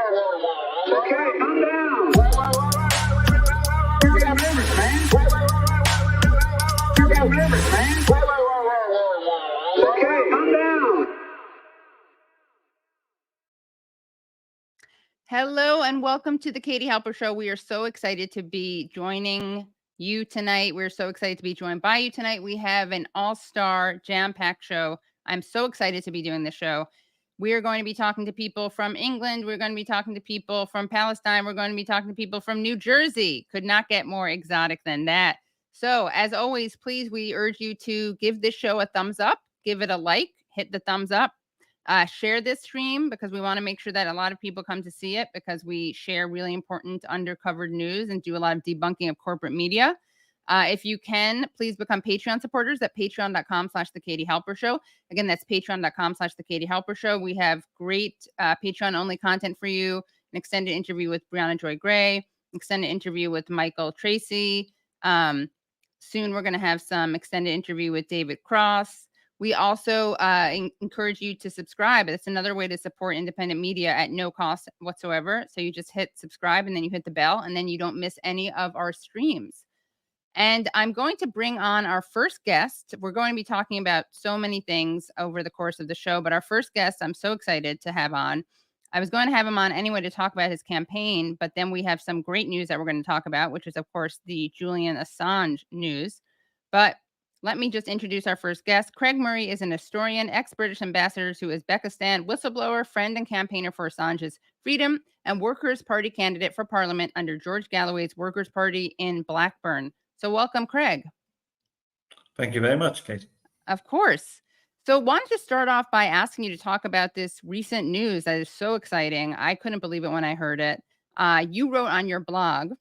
Okay, calm down. You got limits, man. You got limits, man. Okay, calm down. Hello and welcome to the Katie Halper Show. We are so excited to be joining you tonight. We're so excited to be joined by you tonight. We have an all-star jam-packed show. I'm so excited to be doing this show. We are going to be talking to people from England. We're going to be talking to people from Palestine. We're going to be talking to people from New Jersey. Could not get more exotic than that. So as always, please, we urge you to give this show a thumbs up, give it a like, hit the thumbs up. Share this stream because we want to make sure that a lot of people come to see it because we share really important undercovered news and do a lot of debunking of corporate media. If you can, please become Patreon supporters at patreon.com/The Katie Halper Show. Again, that's patreon.com/The Katie Halper Show. We have great Patreon-only content for you, an extended interview with Brianna Joy Gray, extended interview with Michael Tracy. Soon we're going to have some extended interview with David Cross. We also encourage you to subscribe. It's another way to support independent media at no cost whatsoever. So you just hit subscribe and then you hit the bell and then you don't miss any of our streams. And I'm going to bring on our first guest. We're going to be talking about so many things over the course of the show, but our first guest, I'm so excited to have on. I was going to have him on anyway to talk about his campaign, but then we have some great news that we're going to talk about, which is, of course, the Julian Assange news. But let me just introduce our first guest. Craig Murray is an historian, ex-British ambassador to Uzbekistan, whistleblower, friend and campaigner for Assange's freedom, and Workers' Party candidate for Parliament under George Galloway's Workers' Party in Blackburn. So welcome, Craig. Thank you very much, Katie. Of course. So wanted to start off by asking you to talk about this recent news that is so exciting. I couldn't believe it when I heard it. You wrote on your blog,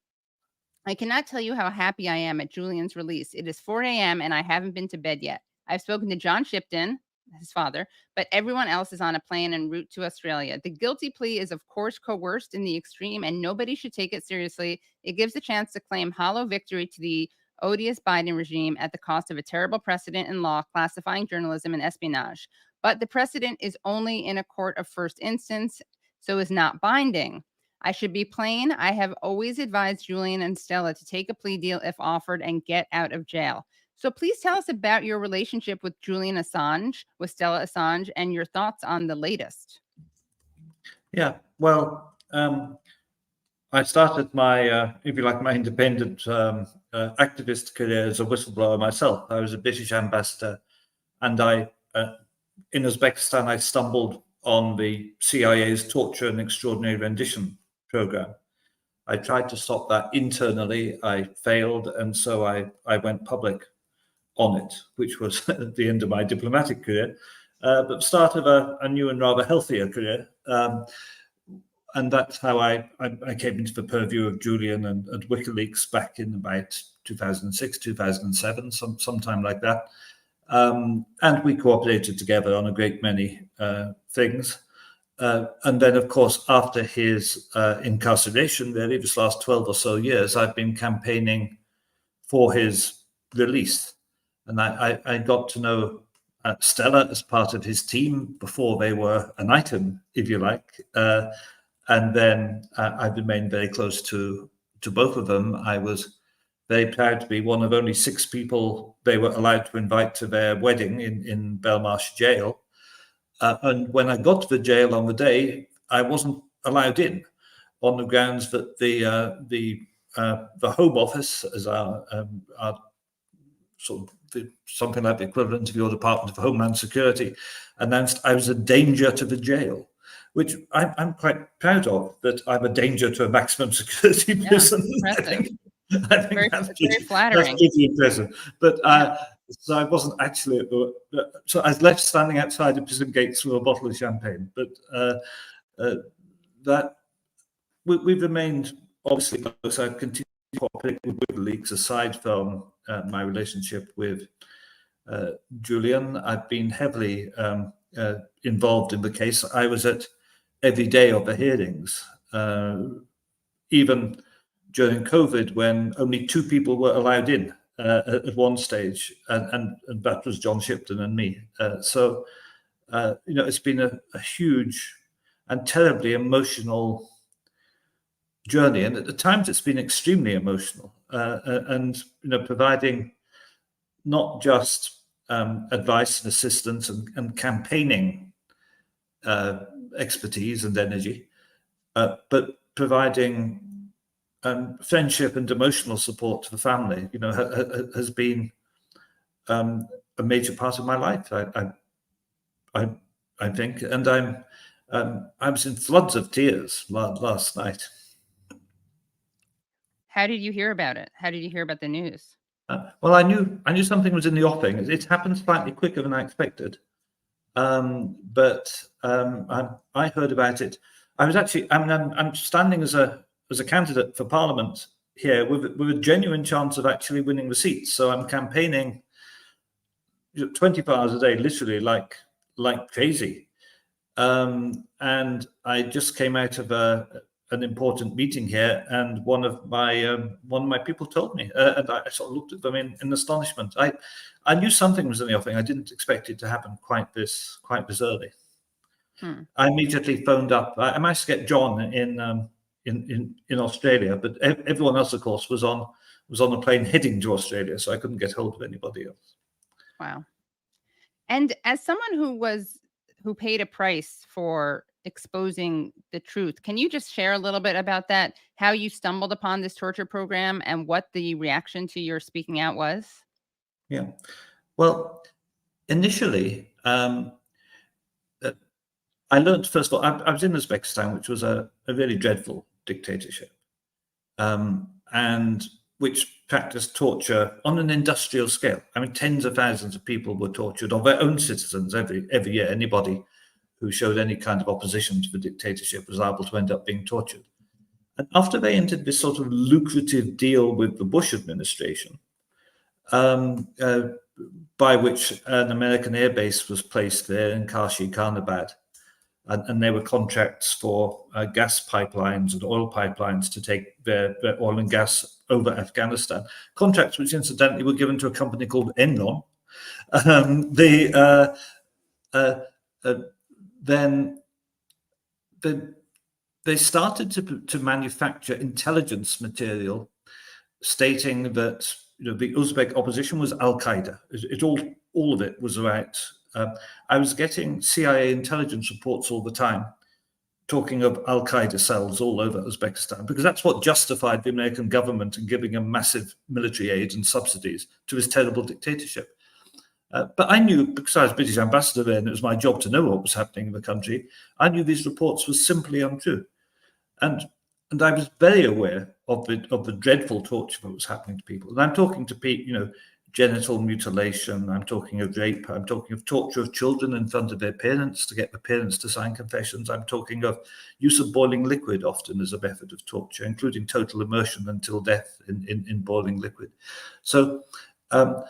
"I cannot tell you how happy I am at Julian's release. It is 4 a.m. and I haven't been to bed yet. I've spoken to John Shipton, his father, but everyone else is on a plane en route to Australia. The guilty plea is, of course, coerced in the extreme, and nobody should take it seriously. It gives a chance to claim hollow victory to the odious Biden regime at the cost of a terrible precedent in law classifying journalism and espionage. But the precedent is only in a court of first instance, so is not binding. I should be plain. I have always advised Julian and Stella to take a plea deal if offered and get out of jail. So please tell us about your relationship with Julian Assange, with Stella Assange, and your thoughts on the latest." Yeah, well, I started my, if you like, my independent activist career as a whistleblower myself. I was a British ambassador, and in Uzbekistan, I stumbled on the CIA's torture and extraordinary rendition program. I tried to stop that internally. I failed, and so I went public on it, which was the end of my diplomatic career, but start of a new and rather healthier career. And that's how I came into the purview of Julian and WikiLeaks back in about 2006, 2007, sometime like that. And we cooperated together on a great many things. And then, of course, after his incarceration, really, this last 12 or so years, I've been campaigning for his release. And I got to know Stella as part of his team before they were an item, if you like. And then I've remained very close to both of them. I was very proud to be one of only 6 people they were allowed to invite to their wedding in Belmarsh jail. And when I got to the jail on the day, I wasn't allowed in on the grounds that the Home Office, as our sort of something like the equivalent of your Department of Homeland Security, announced I was a danger to the jail, which I'm quite proud of, that I'm a danger to a maximum security prison. I think that's very flattering. That's pretty impressive. But so I wasn't actually at so I was left standing outside the prison gates with a bottle of champagne. But that we've remained obviously close. I've continued to cooperate with WikiLeaks aside from my relationship with Julian. I've been heavily involved in the case. I was at every day of the hearings, even during COVID, when only 2 people were allowed in at one stage, and that was John Shipton and me. So it's been a huge and terribly emotional journey, and at times it's been extremely emotional, and providing not just advice and assistance and campaigning expertise and energy, but providing friendship and emotional support to the family, has been a major part of my life. I think, and I was in floods of tears last night. How did you hear about it? How did you hear about the news? Well, I knew something was in the offing. It happened slightly quicker than I expected, but I heard about it. I was actually, I'm standing as a candidate for Parliament here with a genuine chance of actually winning the seat. So I'm campaigning 24 hours a day, literally like crazy. And I just came out of an important meeting here, and one of my people told me, and I sort of looked at them in astonishment. I knew something was in the offing. I didn't expect it to happen quite this early. I immediately phoned up. I managed to get John in Australia, but everyone else, of course, was on a plane heading to Australia, so I couldn't get hold of anybody else. Wow. And as someone who paid a price for exposing the truth, can you just share a little bit about that, how you stumbled upon this torture program and what the reaction to your speaking out was? Yeah. Well, initially, I learned, first of all, I was in Uzbekistan, which was a really dreadful dictatorship, and which practiced torture on an industrial scale. I mean, tens of thousands of people were tortured, of their own citizens, every year. Anybody who showed any kind of opposition to the dictatorship was liable to end up being tortured. And after they entered this sort of lucrative deal with the Bush administration, by which an American airbase was placed there in Kashi Khanabad, and there were contracts for gas pipelines and oil pipelines to take their oil and gas over Afghanistan. Contracts which, incidentally, were given to a company called Enron. Then they started to manufacture intelligence material stating that the Uzbek opposition was Al-Qaeda. All of it was about. I was getting CIA intelligence reports all the time talking of Al-Qaeda cells all over Uzbekistan, because that's what justified the American government in giving him massive military aid and subsidies to his terrible dictatorship. But I knew, because I was British ambassador there and it was my job to know what was happening in the country, I knew these reports were simply untrue. And I was very aware of the dreadful torture that was happening to people. And I'm talking to people, genital mutilation, I'm talking of rape, I'm talking of torture of children in front of their parents to get the parents to sign confessions. I'm talking of use of boiling liquid often as a method of torture, including total immersion until death in boiling liquid. So, and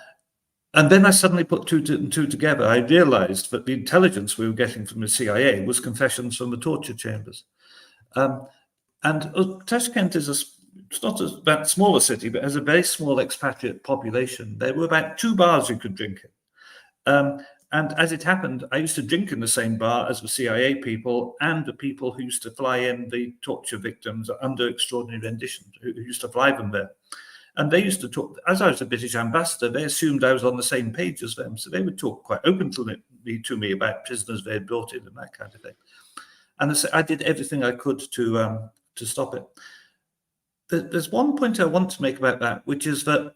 then I suddenly put two and two together. I realized that the intelligence we were getting from the CIA was confessions from the torture chambers. And Tashkent it's not that small a city, but has a very small expatriate population. There were about 2 bars you could drink in. And as it happened, I used to drink in the same bar as the CIA people and the people who used to fly in the torture victims under extraordinary rendition, who used to fly them there. And they used to talk, as I was a British ambassador, they assumed I was on the same page as them. So they would talk quite openly to me about prisoners they had brought in and that kind of thing. And I did everything I could to stop it. There's one point I want to make about that, which is that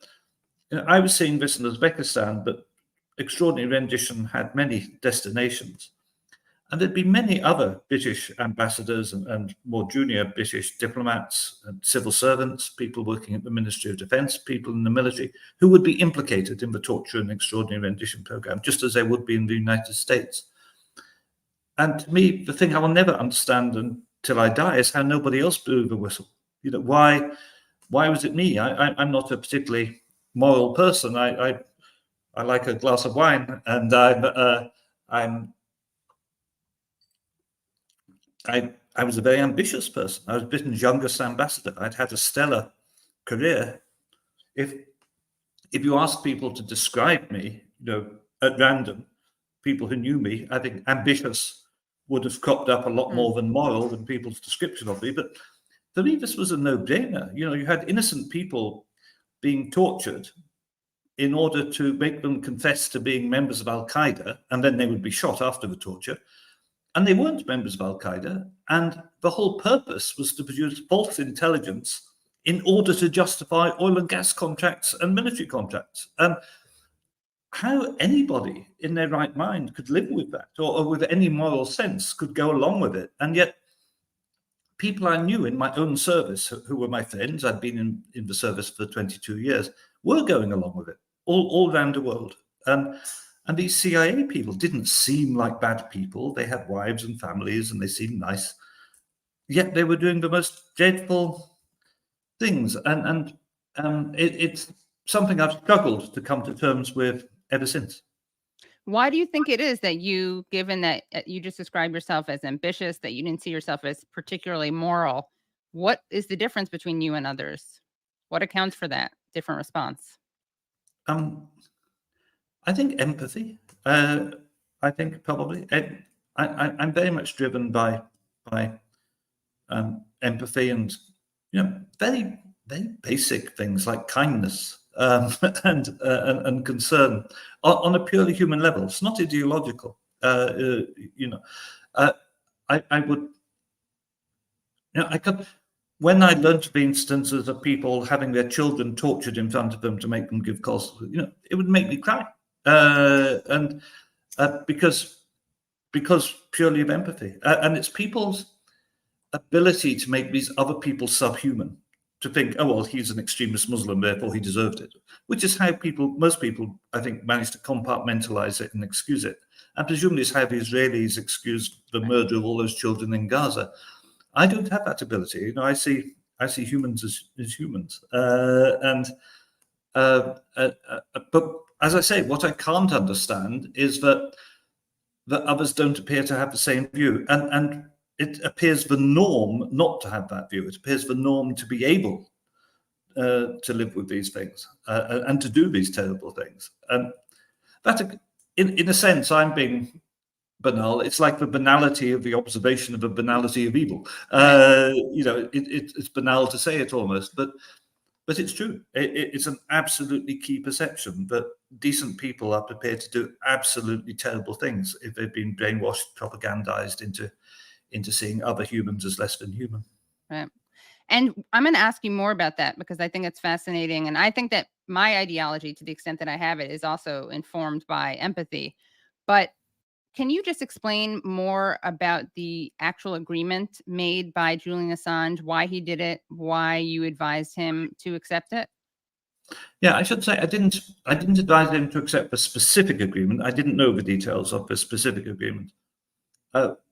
I was seeing this in Uzbekistan, but extraordinary rendition had many destinations. And there'd be many other British ambassadors and more junior British diplomats and civil servants, people working at the Ministry of Defense, people in the military, who would be implicated in the torture and extraordinary rendition program, just as they would be in the United States. And to me, the thing I will never understand until I die is how nobody else blew the whistle. Why was it me? I'm not a particularly moral person. I like a glass of wine, and I was a very ambitious person. I was Britain's youngest ambassador. I'd had a stellar career. If you ask people to describe me, at random, people who knew me, I think ambitious would have cropped up a lot more than moral than people's description of me. But for me, this was a no-brainer. You had innocent people being tortured in order to make them confess to being members of Al-Qaeda, and then they would be shot after the torture. And they weren't members of Al-Qaeda, and the whole purpose was to produce false intelligence in order to justify oil and gas contracts and military contracts. And how anybody in their right mind could live with that, or with any moral sense could go along with it. And yet people I knew in my own service, who were my friends, I'd been in the service for 22 years, were going along with it all around the world. And these CIA people didn't seem like bad people. They had wives and families and they seemed nice. Yet they were doing the most dreadful things. And it's something I've struggled to come to terms with ever since. Why do you think it is that you, given that you just described yourself as ambitious, that you didn't see yourself as particularly moral, what is the difference between you and others? What accounts for that different response? I think empathy. I think probably I'm very much driven by empathy and very very basic things like kindness and concern on a purely human level. It's not ideological. I would. I could. When I learned of the instances of people having their children tortured in front of them to make them give calls, it would make me cry, because purely of empathy, and it's people's ability to make these other people subhuman, to think, oh well, he's an extremist Muslim, therefore he deserved it, which is how most people, I think, manage to compartmentalize it and excuse it, and presumably it's how the Israelis excused the murder of all those children in Gaza. I don't have that ability. I see humans as humans, but as I say, what I can't understand is that others don't appear to have the same view, and it appears the norm not to have that view. It appears the norm to be able to live with these things and to do these terrible things. And that, in a sense, I'm being banal. It's like the banality of the observation of the banality of evil. It's banal to say it almost, but it's true. It's an absolutely key perception that decent people are prepared to do absolutely terrible things if they've been brainwashed, propagandized into seeing other humans as less than human. Right. And I'm going to ask you more about that because I think it's fascinating. And I think that my ideology, to the extent that I have it, is also informed by empathy. But can you just explain more about the actual agreement made by Julian Assange, why he did it, why you advised him to accept it? Yeah, I should say I didn't advise him to accept the specific agreement. I didn't know the details of the specific agreement.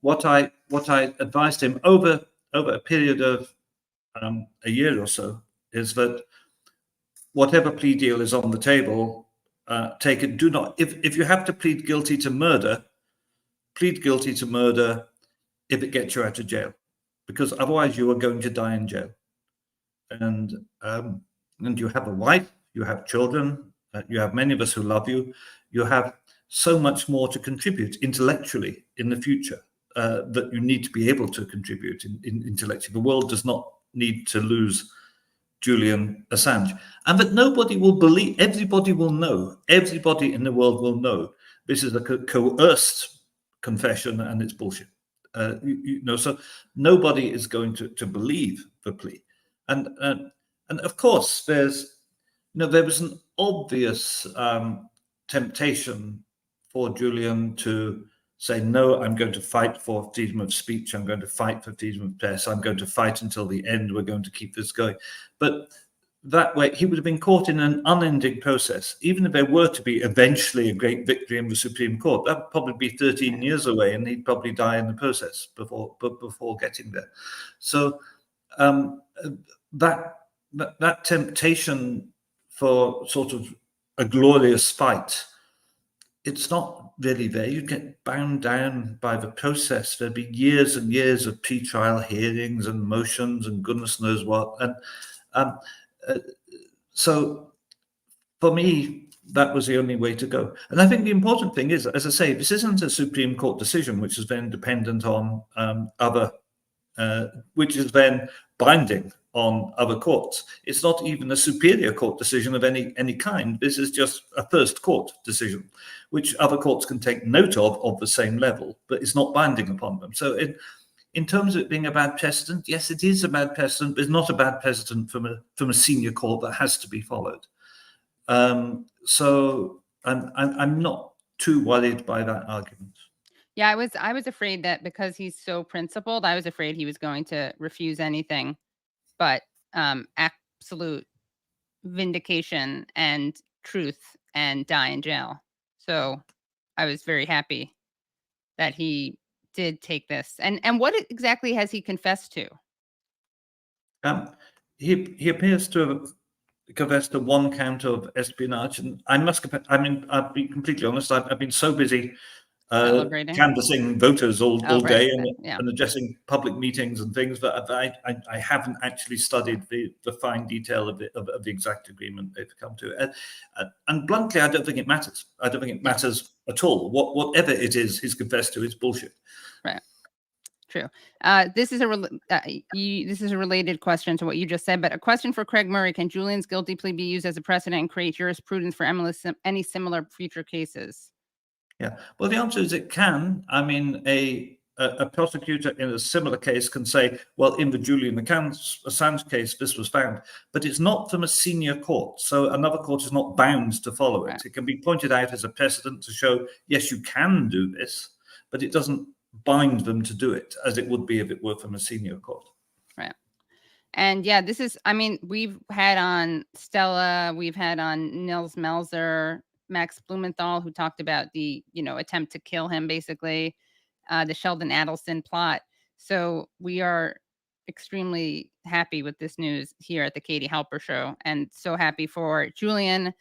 What I advised him over a period of a year or so is that whatever plea deal is on the table, take it. Do not, if you have to plead guilty to murder, plead guilty to murder if it gets you out of jail, because otherwise you are going to die in jail. And you have a wife, you have children, you have many of us who love you. You have so much more to contribute intellectually in the future that you need to be able to contribute intellectually. The world does not need to lose Julian Assange, and that nobody will believe. Everybody will know. Everybody in the world will know this is a coerced confession and it's bullshit. So nobody is going to believe the plea, and of course there was an obvious temptation for Julian to say, no, I'm going to fight for freedom of speech, I'm going to fight for freedom of press, I'm going to fight until the end, we're going to keep this going. But that way he would have been caught in an unending process. Even if there were to be eventually a great victory in the Supreme Court, that would probably be 13 years away and he'd probably die in the process before getting there. So that temptation for sort of a glorious fight, it's not really there. You get bound down by the process. There'd be years and years of pre-trial hearings and motions and goodness knows what. And so for me, that was the only way to go. And I think the important thing is, as I say, this isn't a Supreme Court decision, which is then dependent on other which is then binding on other courts. It's not even a superior court decision of any kind. This is just a first court decision, which other courts can take note of the same level, but it's not binding upon them. So in terms of it being a bad precedent, yes, it is a bad precedent, but it's not a bad precedent from a senior court that has to be followed. So I'm not too worried by that argument. Yeah, I was afraid that because he's so principled, I was afraid he was going to refuse anything but absolute vindication and truth and die in jail. So I was very happy that he did take this. And what exactly has he confessed to? He appears to have confessed to one count of espionage, and I'll be completely honest, I've been so busy canvassing voters all day and addressing public meetings and things that I haven't actually studied the fine detail of the exact agreement they've come to. And bluntly, I don't think it matters. I don't think it matters at all. Whatever it is he's confessed to, it's bullshit. Right. True. This is a related question to what you just said, but a question for Craig Murray: can Julian's guilty plea be used as a precedent and create jurisprudence for any similar future cases? Yeah, well, the answer is it can. I mean, a prosecutor in a similar case can say, well, in the Julian Assange case, this was found, but it's not from a senior court. So another court is not bound to follow it. Right. It can be pointed out as a precedent to show, yes, you can do this, but it doesn't bind them to do it as it would be if it were from a senior court. Right. And yeah, this is, I mean, we've had on Stella, we've had on Nils Melzer, Max Blumenthal, who talked about the, attempt to kill him, basically, the Sheldon Adelson plot. So we are extremely happy with this news here at the Katie Halper Show, and so happy for Julian,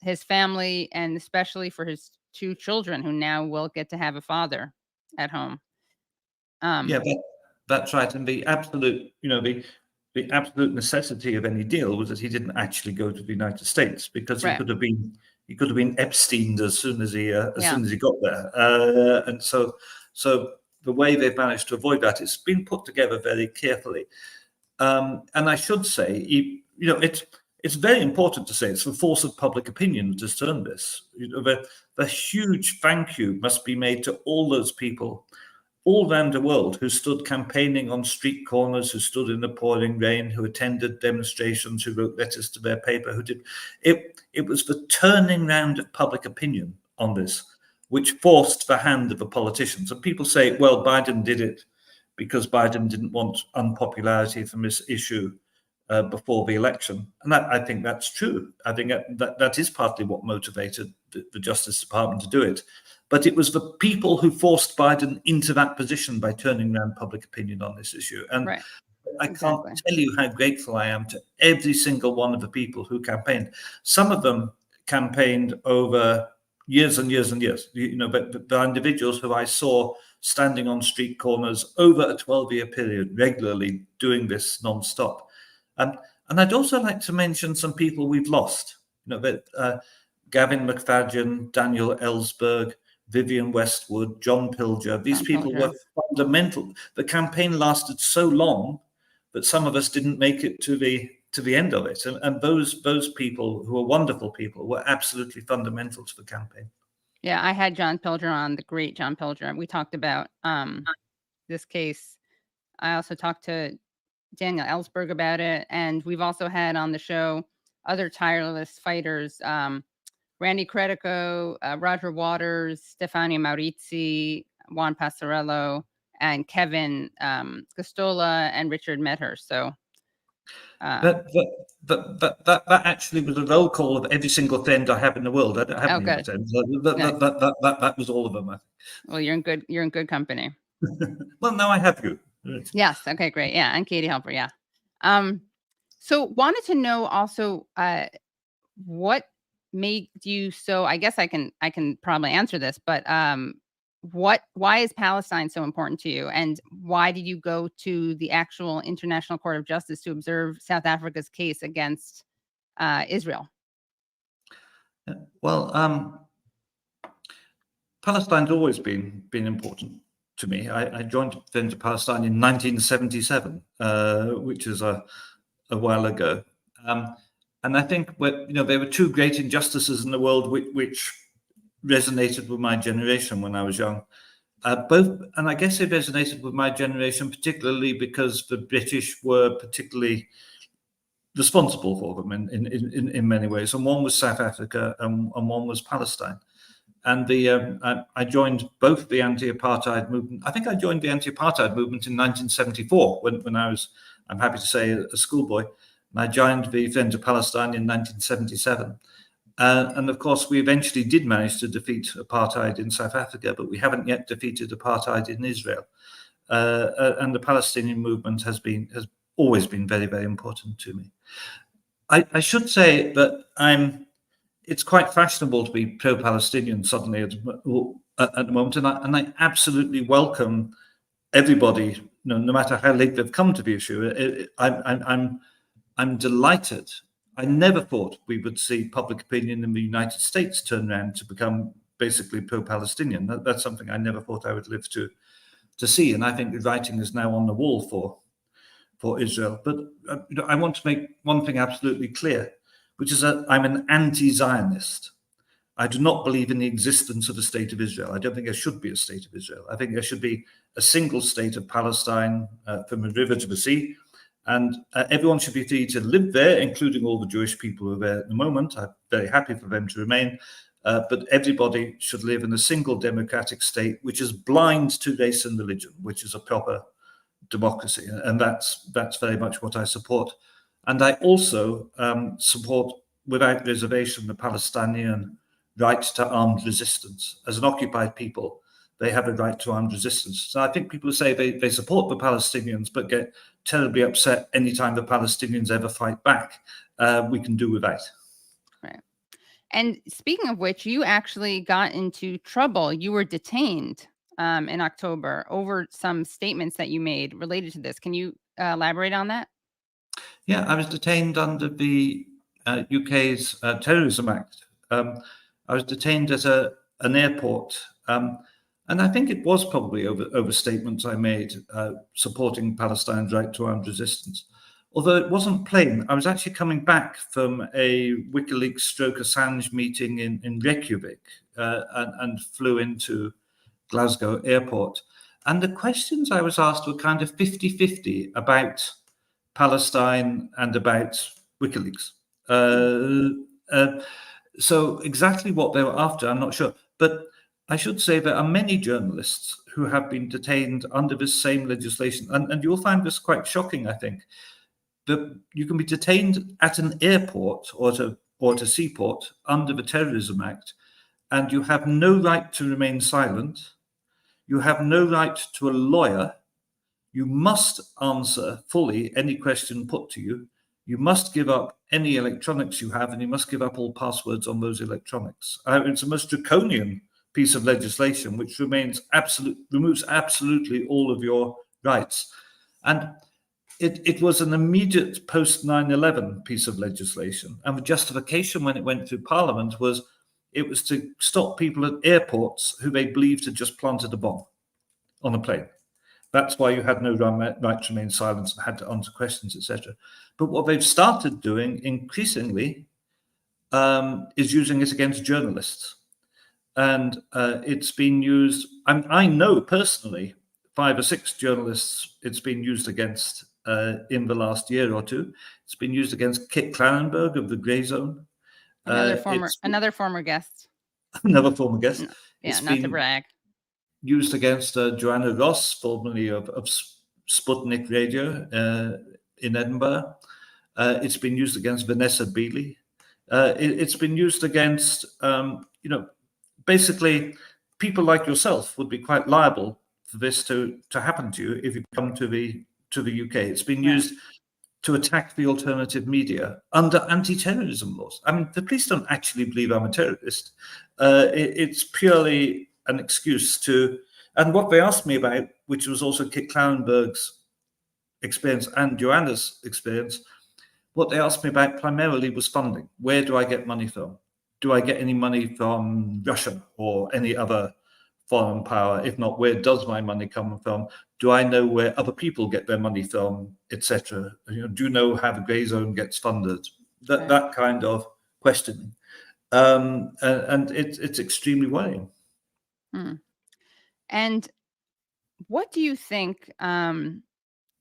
his family, and especially for his 2 children who now will get to have a father at home. Yeah, that's right. And the absolute, the absolute necessity of any deal was that he didn't actually go to the United States, because he could have been Epsteined as soon as he got there. And so the way they've managed to avoid that, it's been put together very carefully. And I should say, it's very important to say it's the force of public opinion that has turned this. The huge thank you must be made to all those people all around the world who stood campaigning on street corners, who stood in the pouring rain, who attended demonstrations, who wrote letters to their paper, who did it. It was the turning round of public opinion on this which forced the hand of the politicians. And people say, well, Biden did it because Biden didn't want unpopularity from this issue before the election. And I think that's true. I think that is partly what motivated the Justice Department to do it. But it was the people who forced Biden into that position by turning around public opinion on this issue. And I can't tell you how grateful I am to every single one of the people who campaigned. Some of them campaigned over years and years and years. But the individuals who I saw standing on street corners over a 12-year period, regularly doing this nonstop. And I'd also like to mention some people we've lost. Gavin McFadden, Daniel Ellsberg, Vivian Westwood, John Pilger. These people were fundamental. The campaign lasted so long that some of us didn't make it to the end of it. And those people, who are wonderful people, were absolutely fundamental to the campaign. Yeah, I had John Pilger on, the great John Pilger. We talked about this case. I also talked to Daniel Ellsberg about it. And we've also had on the show other tireless fighters, Randy Credico, Roger Waters, Stefania Maurizi, Juan Passarello, and Kevin Costola, and Richard Medhurst. So that actually was a roll call of every single friend I have in the world. I don't have any friends. That was all of them. Well, you're in good company. Well, now I have you. Yes. Okay. Great. Yeah, and Katie Halper. Yeah. So wanted to know also what made you so, I guess I can probably answer this, but why is Palestine so important to you, and why did you go to the actual International Court of Justice to observe South Africa's case against Israel? Well, Palestine's always been important to me. I joined Defend Palestine in 1977, which is a while ago. And I think there were two great injustices in the world which resonated with my generation when I was young. And I guess it resonated with my generation, particularly because the British were particularly responsible for them in many ways. And one was South Africa and one was Palestine. And I joined both the anti-apartheid movement. I think I joined the anti-apartheid movement in 1974 when I was, I'm happy to say, a schoolboy. And I joined the Friends of Palestine in 1977. And of course, we eventually did manage to defeat apartheid in South Africa, but we haven't yet defeated apartheid in Israel. And the Palestinian movement has always been very, very important to me. I should say that it's quite fashionable to be pro-Palestinian suddenly at the moment, and I absolutely welcome everybody, no matter how late they've come to the issue. I'm delighted. I never thought we would see public opinion in the United States turn around to become basically pro-Palestinian. That's something I never thought I would live to see, and I think the writing is now on the wall for Israel. But I want to make one thing absolutely clear, which is that I'm an anti-Zionist. I do not believe in the existence of a state of Israel. I don't think there should be a state of Israel. I think there should be a single state of Palestine from the river to the sea, and everyone should be free to live there, including all the Jewish people who are there at the moment. I'm very happy for them to remain, but everybody should live in a single democratic state, which is blind to race and religion, which is a proper democracy, and that's very much what I support. And I also support, without reservation, the Palestinian right to armed resistance. As an occupied people, they have a right to armed resistance. So I think people who say they support the Palestinians but get terribly upset anytime the Palestinians ever fight back, we can do without. Right. And speaking of which, you actually got into trouble. You were detained in October over some statements that you made related to this. Can you elaborate on that? Yeah, I was detained under the UK's Terrorism Act. I was detained at an airport, and I think it was probably over statements I made supporting Palestine's right to armed resistance. Although it wasn't plain, I was actually coming back from a WikiLeaks stroke Assange meeting in Reykjavik and flew into Glasgow airport. And the questions I was asked were kind of 50-50 about Palestine and about WikiLeaks. So exactly what they were after, I'm not sure. But I should say there are many journalists who have been detained under this same legislation. And you'll find this quite shocking, I think, that you can be detained at an airport or at a seaport under the Terrorism Act, and you have no right to remain silent. You have no right to a lawyer. You must answer fully any question put to you. You must give up any electronics you have, and you must give up all passwords on those electronics. It's the most draconian piece of legislation, which removes absolutely all of your rights. And it was an immediate post 9/11 piece of legislation. And the justification when it went through Parliament was it was to stop people at airports who they believed had just planted a bomb on a plane. That's why you had no right to remain silent and had to answer questions, etc. But what they've started doing increasingly is using it against journalists. And it's been used, I know personally 5 or 6 journalists it's been used against in the last year or two. It's been used against Kit Clarenberg of the Grey Zone. Another former guest. Another former guest. No, yeah, not to brag. Used against Joanna Ross, formerly of Sputnik Radio in Edinburgh. It's been used against Vanessa Beeley. It's been used against, basically people like yourself would be quite liable for this to happen to you if you come to the UK. It's been used to attack the alternative media under anti-terrorism laws. I mean, the police don't actually believe I'm a terrorist. It's purely an excuse to, and what they asked me about, which was also Kit Clarenberg's experience and Joanna's experience, what they asked me about primarily was funding. Where do I get money from? Do I get any money from Russia or any other foreign power? If not, where does my money come from? Do I know where other people get their money from, etc.? Do you know how the grey zone gets funded? That kind of questioning, and it's extremely worrying. And what do you think?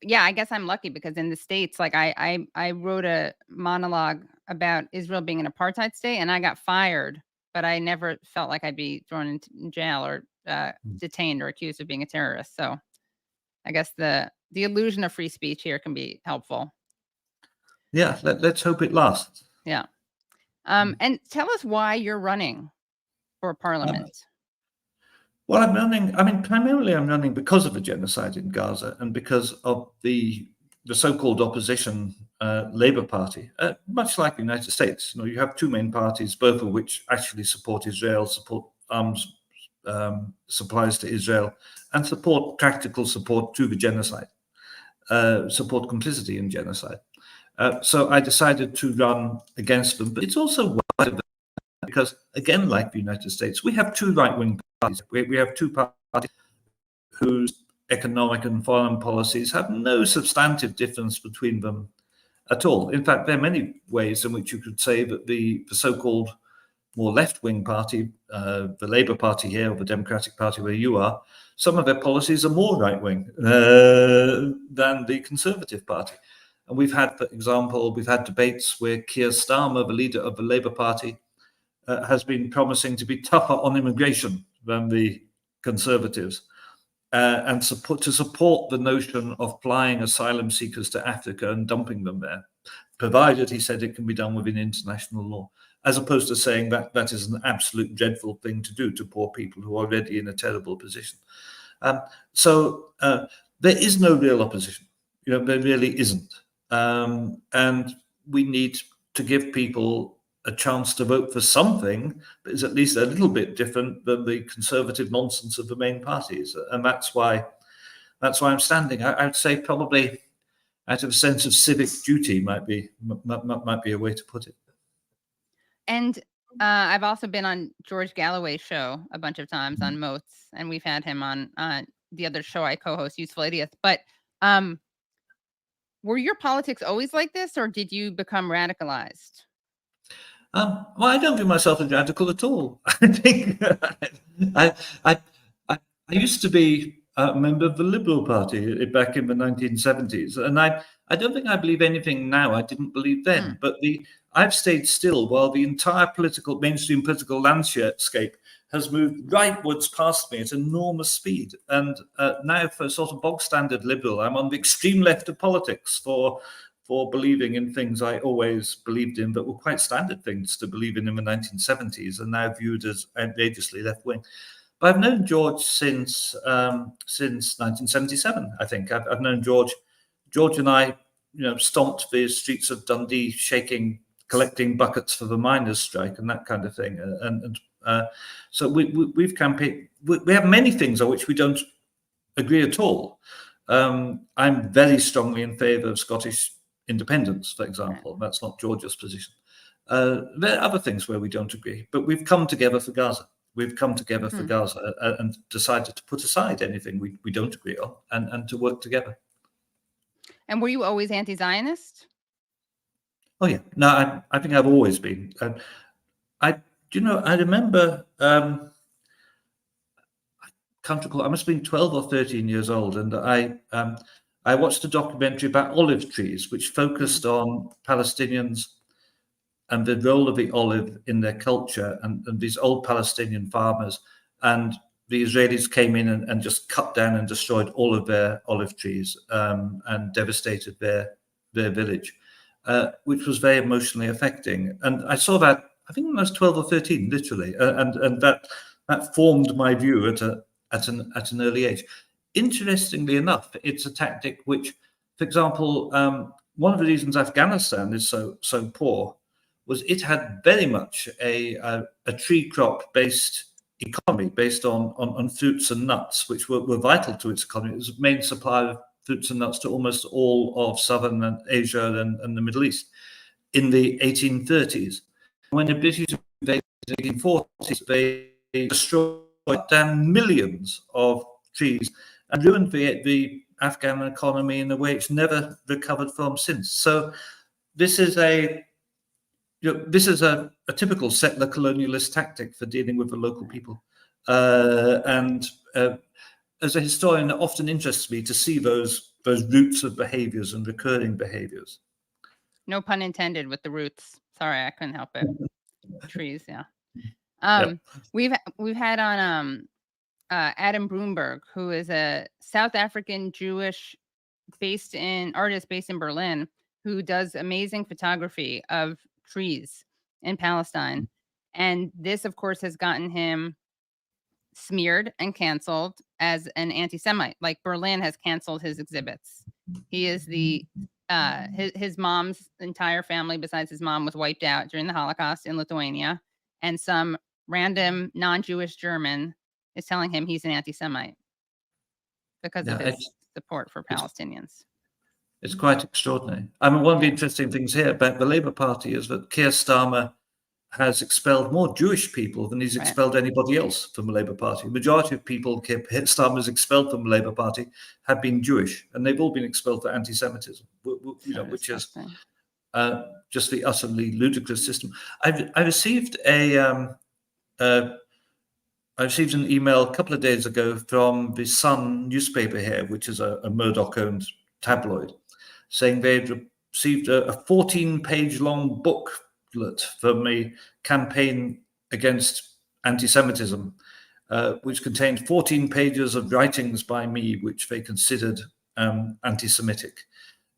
Yeah, I guess I'm lucky because in the States, like I wrote a monologue about Israel being an apartheid state, and I got fired, but I never felt like I'd be thrown into jail or detained or accused of being a terrorist. So I guess the illusion of free speech here can be helpful. Yeah, let's hope it lasts. Yeah. And tell us why you're running for parliament. Well, I'm running. I mean, primarily I'm running because of the genocide in Gaza and because of the so-called opposition Labour Party. Much like the United States, you have two main parties, both of which actually support Israel, support arms supplies to Israel, and support practical support to the genocide, support complicity in genocide. So I decided to run against them. But it's also wider because, again, like the United States, we have two right-wing parties. We have two parties whose economic and foreign policies have no substantive difference between them at all. In fact, there are many ways in which you could say that the so-called more left-wing party, the Labour Party here, or the Democratic Party where you are, some of their policies are more right-wing than the Conservative Party. And we've had, for example, debates where Keir Starmer, the leader of the Labour Party, has been promising to be tougher on immigration than the Conservatives, and to support the notion of flying asylum seekers to Africa and dumping them there, provided, he said, it can be done within international law, as opposed to saying that that is an absolute dreadful thing to do to poor people who are already in a terrible position. So there is no real opposition. There really isn't. And we need to give people a chance to vote for something that is at least a little bit different than the conservative nonsense of the main parties. And that's why I'm standing. I'd say probably out of a sense of civic duty might be a way to put it. And I've also been on George Galloway's show a bunch of times on Moats, and we've had him on the other show I co-host, Useful Idiots. But were your politics always like this, or did you become radicalized? Well, I don't view myself as radical at all. I think I used to be a member of the Liberal Party back in the 1970s, and I don't think I believe anything now I didn't believe then. But I've stayed still while the entire mainstream political landscape has moved rightwards past me at enormous speed. And now, for a sort of bog standard liberal, I'm on the extreme left of politics for believing in things I always believed in, but were quite standard things to believe in the 1970s, and now viewed as outrageously left wing. But I've known George since 1977. I think I've known George. George and I, stomped the streets of Dundee, collecting buckets for the miners' strike and that kind of thing. So we've campaigned. We have many things on which we don't agree at all. I'm very strongly in favour of Scottish independence, for example. That's not Georgia's position. There are other things where we don't agree, but we've come together for Gaza. We've come together for Gaza and decided to put aside anything we don't agree on and to work together. And were you always anti-Zionist? Oh yeah, no, I think I've always been. I remember. I can't recall. I must have been 12 or 13 years old, and I watched a documentary about olive trees, which focused on Palestinians and the role of the olive in their culture, and these old Palestinian farmers. And the Israelis came in and just cut down and destroyed all of their olive trees and devastated their village, which was very emotionally affecting. And I saw that, I think when I was 12 or 13, literally, and that formed my view at an early age. Interestingly enough, it's a tactic which, for example, one of the reasons Afghanistan is so poor was it had very much a tree crop based economy based on fruits and nuts, which were vital to its economy. It was the main supplier of fruits and nuts to almost all of southern Asia and the Middle East in the 1830s. When the British invaded in the 1840s, they destroyed down millions of trees and ruined the Afghan economy in a way it's never recovered from since. So this is a typical settler colonialist tactic for dealing with the local people. As a historian, it often interests me to see those roots of behaviors and recurring behaviors. No pun intended with the roots. Sorry, I couldn't help it. Trees, yeah. Yep. We've had on Adam Broomberg, who is a South African Jewish artist based in Berlin, who does amazing photography of trees in Palestine. And this, of course, has gotten him smeared and canceled as an anti-Semite. Like Berlin has canceled his exhibits. He is his mom's entire family, besides his mom, was wiped out during the Holocaust in Lithuania. And some random non-Jewish German is telling him he's an anti-Semite because of his support for Palestinians. It's quite extraordinary. I mean, one of the interesting things here about the Labour Party is that Keir Starmer has expelled more Jewish people than he's expelled anybody else from the Labour Party. The majority of people Keir Starmer has expelled from the Labour Party have been Jewish, and they've all been expelled for anti-Semitism, which is just the utterly ludicrous system. I received an email a couple of days ago from the Sun newspaper here, which is a Murdoch-owned tabloid, saying they'd received a 14-page long booklet from a campaign against anti-Semitism, which contained 14 pages of writings by me, which they considered anti-Semitic.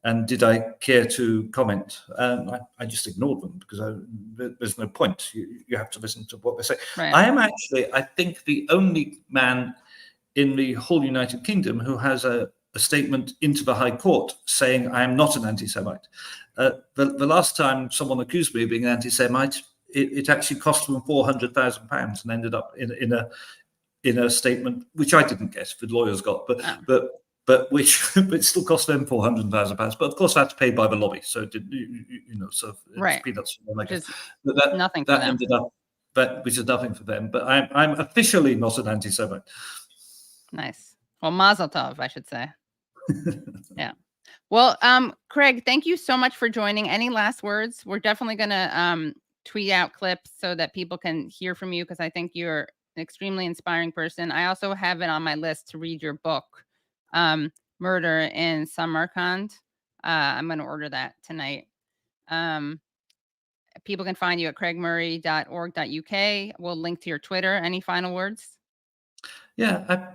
And did I care to comment? I just ignored them because there's no point. You have to listen to what they say. Right. I am actually, I think, the only man in the whole United Kingdom who has a statement into the High Court saying I am not an anti-Semite. The last time someone accused me of being an anti-Semite, it actually cost them £400,000 and ended up in a statement which I didn't get, the lawyers got, but which it still cost them £400,000. But of course, that's paid by the lobby, so it did, so it's peanuts for them, I guess. But nothing for them. Ended up, which is nothing for them. But I'm officially not an anti-Semite. Nice. Well, Mazel Tov, I should say. Yeah. Well, Craig, thank you so much for joining. Any last words? We're definitely going to tweet out clips so that people can hear from you, because I think you're an extremely inspiring person. I also have it on my list to read your book, Murder in Samarkand. I'm going to order that tonight. People can find you at craigmurray.org.uk. We'll link to your Twitter. Any final words? Yeah,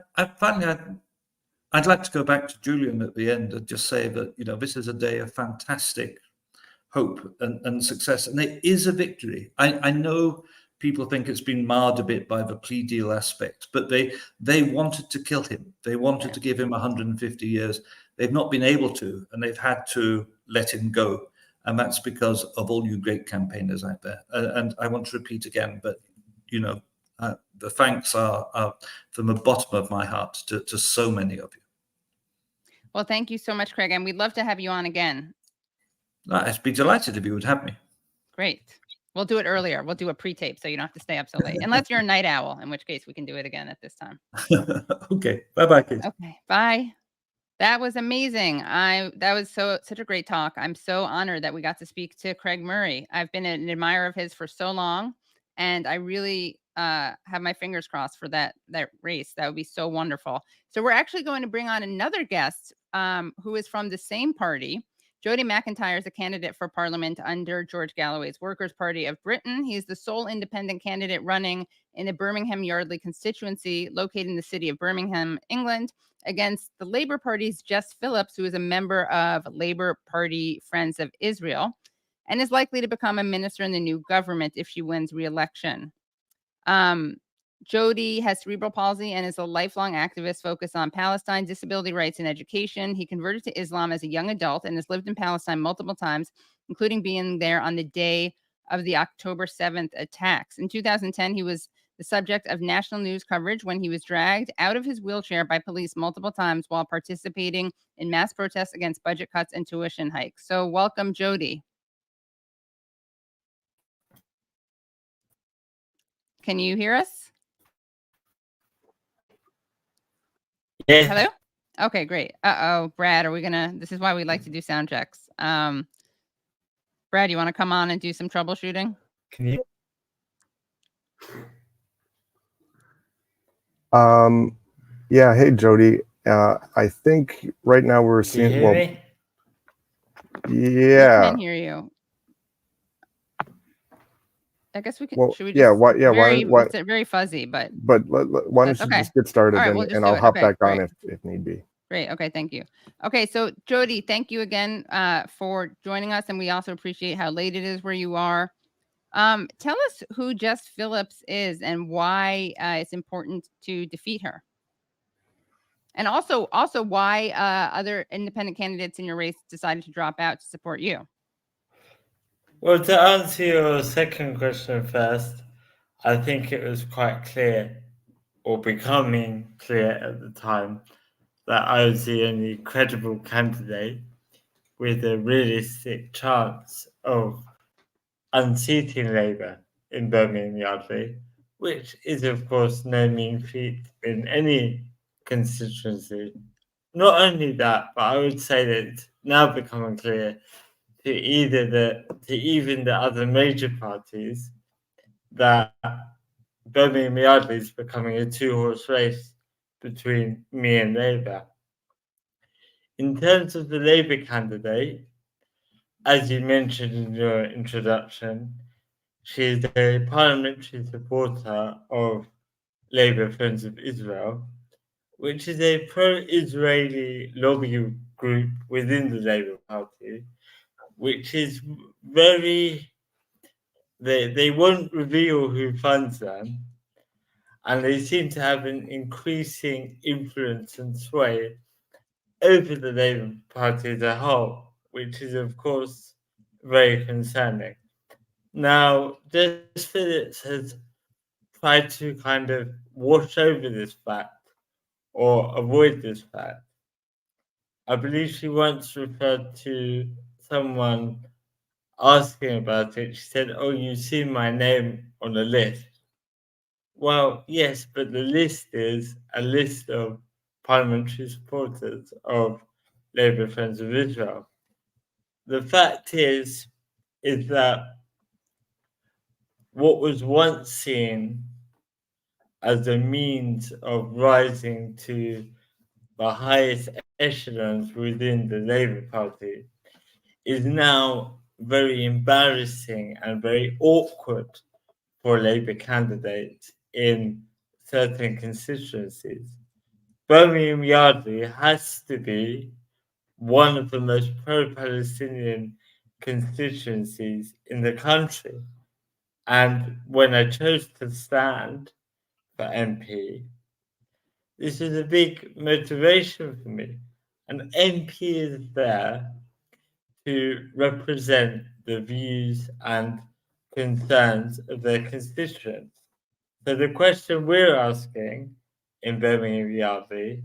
I'd like to go back to Julian at the end and just say that, this is a day of fantastic hope and success. And it is a victory. I know people think it's been marred a bit by the plea deal aspect, but they wanted to kill him. They wanted to give him 150 years. They've not been able to, and they've had to let him go. And that's because of all you great campaigners out there. And I want to repeat again, but, the thanks are from the bottom of my heart to so many of you. Well, thank you so much, Craig. And we'd love to have you on again. I'd be delighted if you would have me. Great. We'll do it earlier. We'll do a pre-tape so you don't have to stay up so late. Unless you're a night owl, in which case we can do it again at this time. Okay. Bye-bye, Kate. Okay. Bye. That was amazing. That was such a great talk. I'm so honored that we got to speak to Craig Murray. I've been an admirer of his for so long, and I really have my fingers crossed for that race. That would be so wonderful. So we're actually going to bring on another guest who is from the same party. Jody McIntyre is a candidate for parliament under George Galloway's Workers' Party of Britain. He's the sole independent candidate running in the Birmingham Yardley constituency located in the city of Birmingham, England, against the Labour Party's Jess Phillips, who is a member of Labour Party Friends of Israel and is likely to become a minister in the new government if she wins re-election. Jody has cerebral palsy and is a lifelong activist focused on Palestine, disability rights, and education. He converted to Islam as a young adult and has lived in Palestine multiple times, including being there on the day of the October 7th attacks. In 2010, he was the subject of national news coverage when he was dragged out of his wheelchair by police multiple times while participating in mass protests against budget cuts and tuition hikes. So welcome, Jody. Can you hear us? Hello? Okay, great. Uh-oh, Brad, this is why we like to do sound checks. Brad, you want to come on and do some troubleshooting? Can you? Yeah. Hey, Jody. I think right now we're Can you seeing. hear me? We Yeah. can hear you. I guess we can. Well, should we just? yeah. Why? Yeah. It's very fuzzy, but why don't you okay. just get started, All right, we'll just and do I'll it. hop Okay, back great. on if need be. Great. Okay, thank you. Okay, so Jody, thank you again for joining us, and we also appreciate how late it is where you are. Tell us who Jess Phillips is and why it's important to defeat her, and also why other independent candidates in your race decided to drop out to support you. Well, to answer your second question first, I think it was quite clear, or becoming clear at the time, that I was the only credible candidate with a realistic chance of unseating Labour in Birmingham Yardley, which is, of course, no mean feat in any constituency. Not only that, but I would say that it's now becoming clear to even the other major parties that Birmingham Yardley is becoming a two-horse race between me and Labour. In terms of the Labour candidate, as you mentioned in your introduction, she is a parliamentary supporter of Labour Friends of Israel, which is a pro-Israeli lobby group within the Labour Party, which is they won't reveal who funds them, and they seem to have an increasing influence and sway over the Labour Party as a whole, which is, of course, very concerning. Now, Jess Phillips has tried to kind of wash over this fact or avoid this fact. I believe she once referred to someone asking about it. She said, "Oh, you've seen my name on the list." Well, yes, but the list is a list of parliamentary supporters of Labour Friends of Israel. The fact is that what was once seen as a means of rising to the highest echelons within the Labour Party is now very embarrassing and very awkward for Labour candidates in certain constituencies. Birmingham Yardley has to be one of the most pro-Palestinian constituencies in the country. And when I chose to stand for MP, this is a big motivation for me. An MP is there to represent the views and concerns of their constituents. So the question we're asking in Birmingham Yardley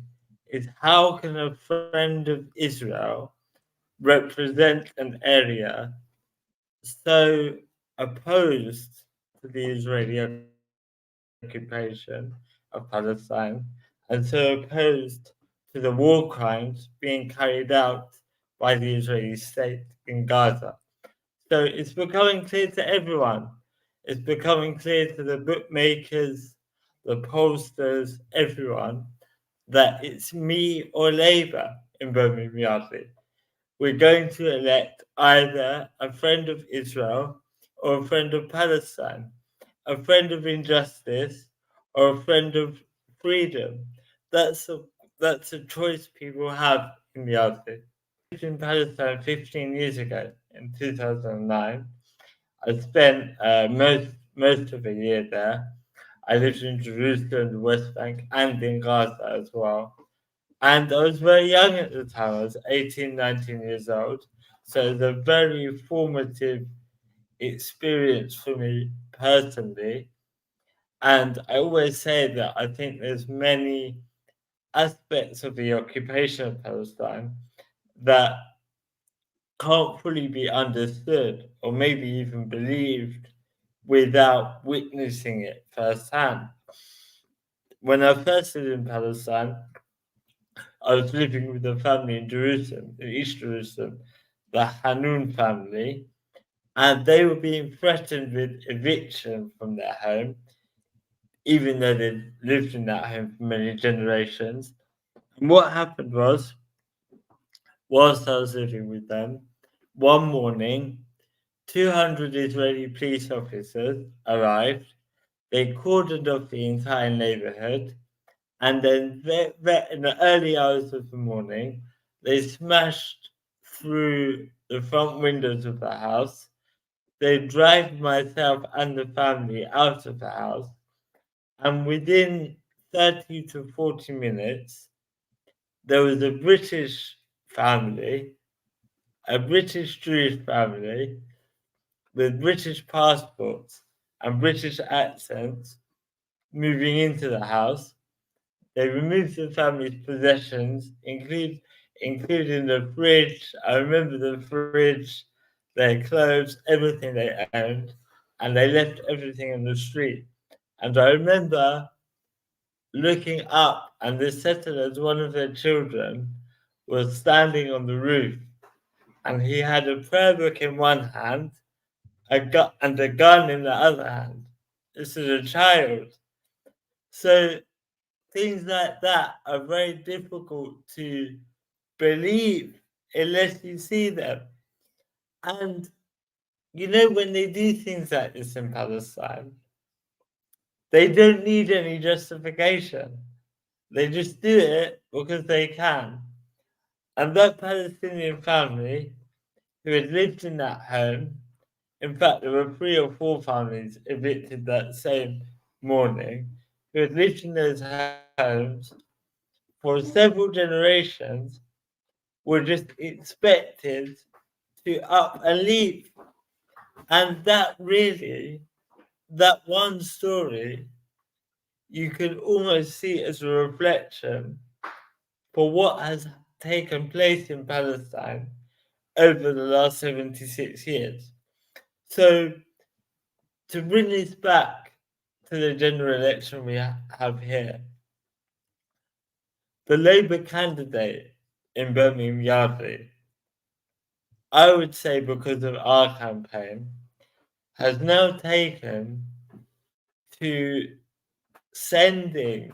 is, how can a friend of Israel represent an area so opposed to the Israeli occupation of Palestine and so opposed to the war crimes being carried out by the Israeli state in Gaza? So it's becoming clear to everyone. It's becoming clear to the bookmakers, the pollsters, everyone, that it's me or Labour in Birmingham Yardley. We're going to elect either a friend of Israel or a friend of Palestine, a friend of injustice or a friend of freedom. That's a choice people have in Yardley. I lived in Palestine 15 years ago in 2009. I spent most of a year there. I lived in Jerusalem, the West Bank, and in Gaza as well. And I was very young at the time. I was 18, 19 years old. So it was a very formative experience for me personally. And I always say that I think there's many aspects of the occupation of Palestine that can't fully be understood or maybe even believed without witnessing it firsthand. When I first lived in Palestine, I was living with a family in Jerusalem, in East Jerusalem, the Hanun family, and they were being threatened with eviction from their home, even though they'd lived in that home for many generations. And what happened was, whilst I was living with them, one morning, 200 Israeli police officers arrived. They cordoned off the entire neighborhood, and then in the early hours of the morning, they smashed through the front windows of the house. They dragged myself and the family out of the house, and within 30 to 40 minutes, there was a British family, a British Jewish family with British passports and British accents moving into the house. They removed the family's possessions, including the fridge. I remember the fridge, their clothes, everything they owned, and they left everything in the street. And I remember looking up, and the settlers, one of their children, was standing on the roof, and he had a prayer book in one hand, and a gun in the other hand. This is a child. So things like that are very difficult to believe unless you see them. And you know, when they do things like this in Palestine, they don't need any justification. They just do it because they can. And that Palestinian family who had lived in that home, in fact, there were 3 or 4 families evicted that same morning, who had lived in those homes for several generations, were just expected to up and leave. And that really, that one story, you can almost see as a reflection for what has taken place in Palestine over the last 76 years. So to bring this back to the general election we have here, the Labour candidate in Birmingham Yardley, I would say because of our campaign, has now taken to sending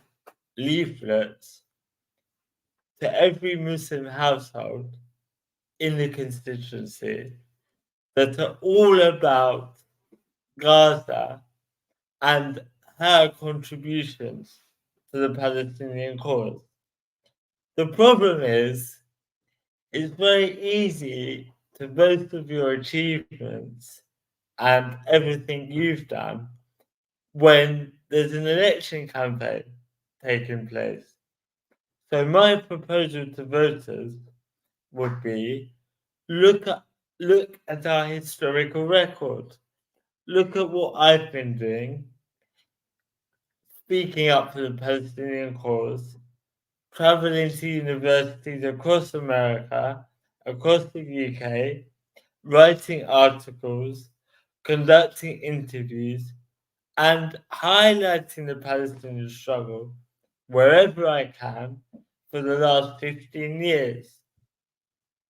leaflets to every Muslim household in the constituency that are all about Gaza and her contributions to the Palestinian cause. The problem is, it's very easy to boast of your achievements and everything you've done when there's an election campaign taking place. So my proposal to voters would be, look at our historical record. Look at what I've been doing, speaking up for the Palestinian cause, traveling to universities across America, across the UK, writing articles, conducting interviews, and highlighting the Palestinian struggle wherever I can for the last 15 years.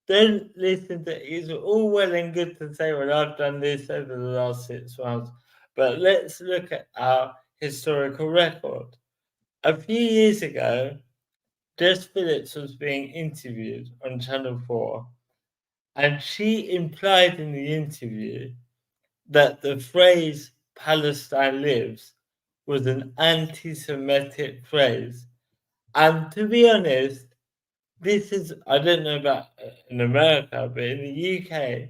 Don't listen to it's all well and good to say, well, I've done this over the last 6 months, but let's look at our historical record. A few years ago, Jess Phillips was being interviewed on Channel 4, and she implied in the interview that the phrase Palestine lives was an anti-Semitic phrase. And to be honest, this is, I don't know about in America, but in the UK,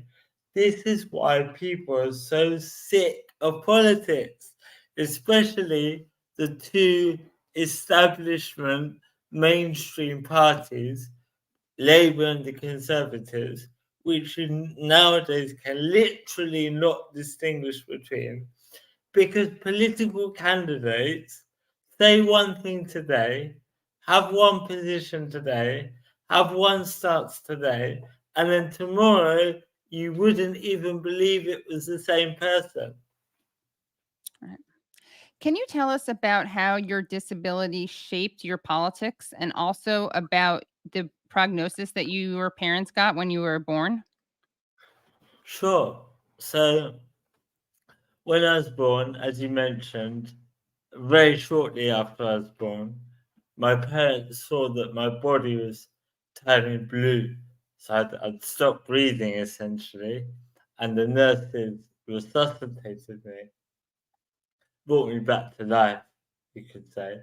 this is why people are so sick of politics, especially the 2 establishment mainstream parties, Labour and the Conservatives, which you nowadays can literally not distinguish between, because political candidates say one thing today, have one position today, have one stance today, and then tomorrow you wouldn't even believe it was the same person. Can you tell us about how your disability shaped your politics and also about the prognosis that your parents got when you were born? Sure. So when I was born, as you mentioned, very shortly after I was born, my parents saw that my body was turning blue. So I'd stopped breathing essentially, and the nurses resuscitated me, brought me back to life, you could say.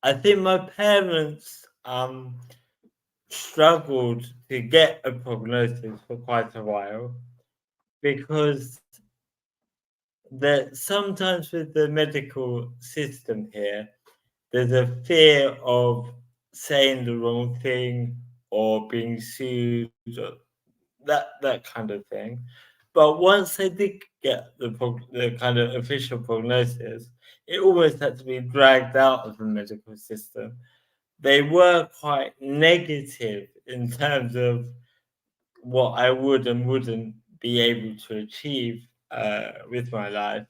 I think my parents struggled to get a prognosis for quite a while because that sometimes with the medical system here, there's a fear of saying the wrong thing or being sued, or that kind of thing. But once they did get the kind of official prognosis, it almost had to be dragged out of the medical system. They were quite negative in terms of what I would and wouldn't be able to achieve with my life.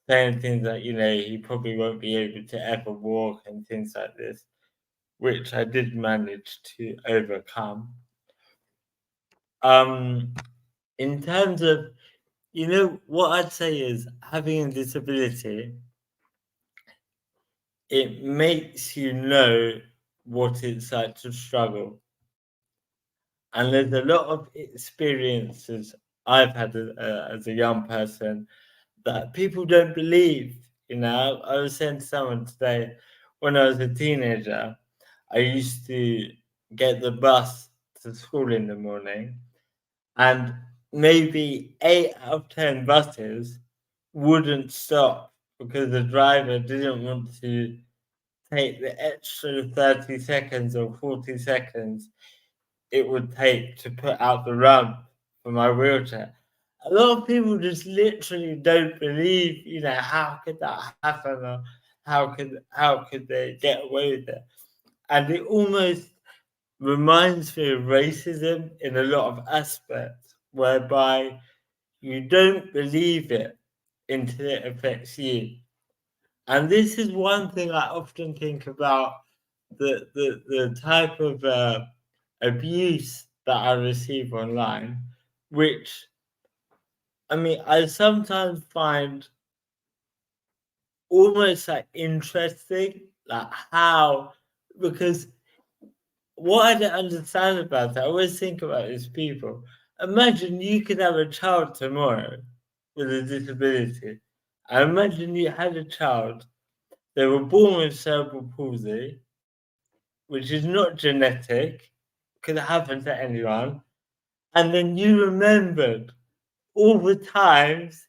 Saying things like, he probably won't be able to ever walk and things like this, which I did manage to overcome. In terms of, what I'd say is having a disability, it makes you know what it's like to struggle. And there's a lot of experiences I've had as a young person that people don't believe. I was saying to someone today, when I was a teenager, I used to get the bus to school in the morning, and maybe 8 out of 10 buses wouldn't stop because the driver didn't want to take the extra 30 seconds or 40 seconds it would take to put out the ramp for my wheelchair. A lot of people just literally don't believe, how could that happen, or how could they get away with it? And it almost reminds me of racism in a lot of aspects, whereby you don't believe it until it affects you. And this is one thing I often think about the type of abuse that I receive online, which I sometimes find almost like interesting, like how, because what I don't understand about that, I always think about these people. Imagine you could have a child tomorrow with a disability. I imagine you had a child, they were born with cerebral palsy, which is not genetic, could happen to anyone, and then you remembered all the times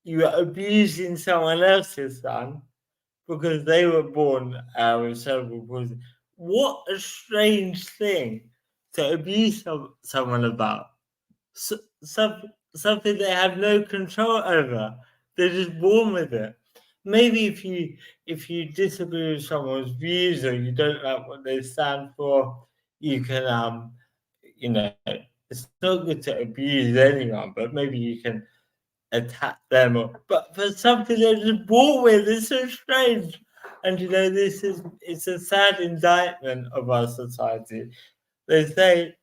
you were abusing someone else's son because they were born with cerebral palsy. What a strange thing to abuse someone about. Something they have no control over. They're just born with it. Maybe if you disagree with someone's views or you don't like what they stand for, you can it's not good to abuse anyone, but maybe you can attack them. But for something they're just born with, it's so strange. And it's a sad indictment of our society. They say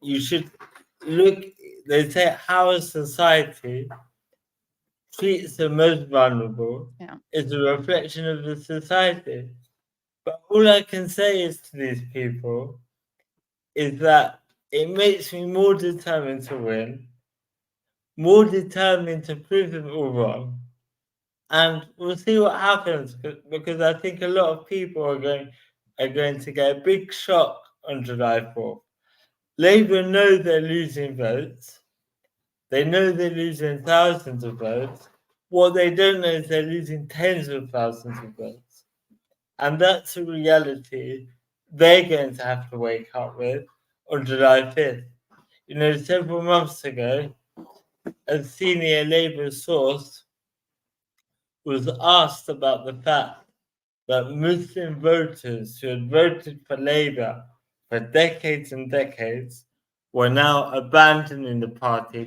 you should look. They say how a society treats the most vulnerable is a reflection of the society. But all I can say is to these people is that it makes me more determined to win, more determined to prove them all wrong. And we'll see what happens, because I think a lot of people are going to get a big shock on July 4th. Labour know they're losing votes. They know they're losing thousands of votes. What they don't know is they're losing tens of thousands of votes. And that's a reality they're going to have to wake up with on July 5th. Several months ago, a senior Labour source was asked about the fact that Muslim voters who had voted for Labour for decades and decades were now abandoning the party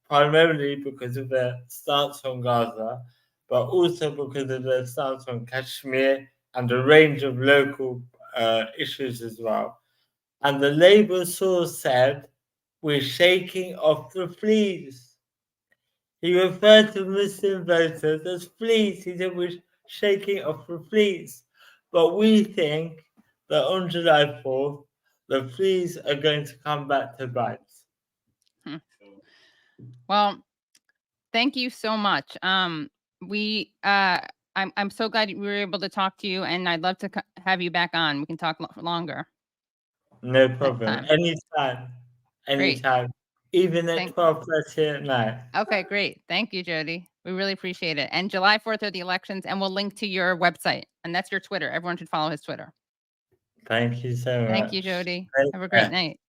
primarily because of their stance on Gaza, but also because of their stance on Kashmir and a range of local issues as well. And the Labour source said, "We're shaking off the fleas." He referred to Muslim voters as fleas. He said, "We're shaking off the fleas." But we think that on July 4th, the fleas are going to come back to bite. Well, thank you so much. I'm so glad we were able to talk to you, and I'd love to have you back on. We can talk longer. No problem. time. Anytime. Great. Anytime. Even at Thank- 12:30 at night. Okay, great. Thank you, Jody. We really appreciate it. And July 4th are the elections, and we'll link to your website, and that's your Twitter. Everyone should follow his Twitter. Thank you so much. Thank you, Jody. Take Have a great care. night.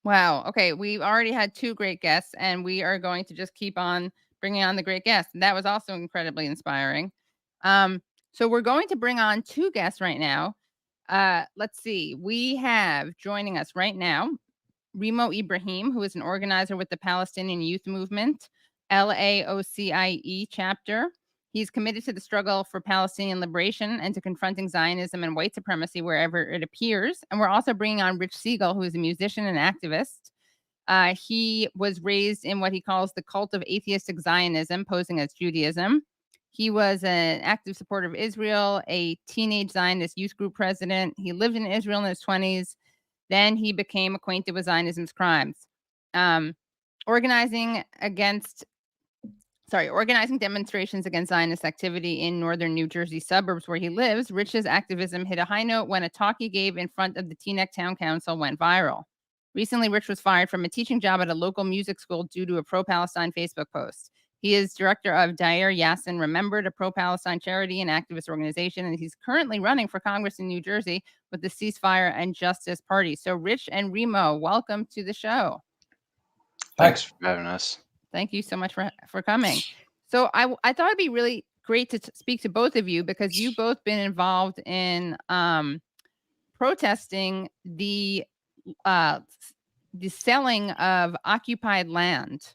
Wow. Okay, we've already had 2 great guests, and we are going to just keep on bringing on the great guests. And that was also incredibly inspiring. So we're going to bring on 2 guests right now. Let's see. We have joining us right now Remo Ibrahim, who is an organizer with the Palestinian Youth Movement, LAOCIE chapter. He's committed to the struggle for Palestinian liberation and to confronting Zionism and white supremacy wherever it appears. And we're also bringing on Rich Siegel, who is a musician and activist. He was raised in what he calls the cult of atheistic Zionism, posing as Judaism. He was an active supporter of Israel, a teenage Zionist youth group president. He lived in Israel in his 20s. Then he became acquainted with Zionism's crimes. Organizing demonstrations against Zionist activity in northern New Jersey suburbs where he lives, Rich's activism hit a high note when a talk he gave in front of the Teaneck Town Council went viral. Recently, Rich was fired from a teaching job at a local music school due to a pro-Palestine Facebook post. He is director of Dair Yassin Remembered, a pro-Palestine charity and activist organization, and he's currently running for Congress in New Jersey with the Ceasefire and Justice Party. So Rich and Remo, welcome to the show. Thanks for having us. Thank you so much for coming. So I thought it'd be really great to speak to both of you because you've both been involved in protesting the selling of occupied land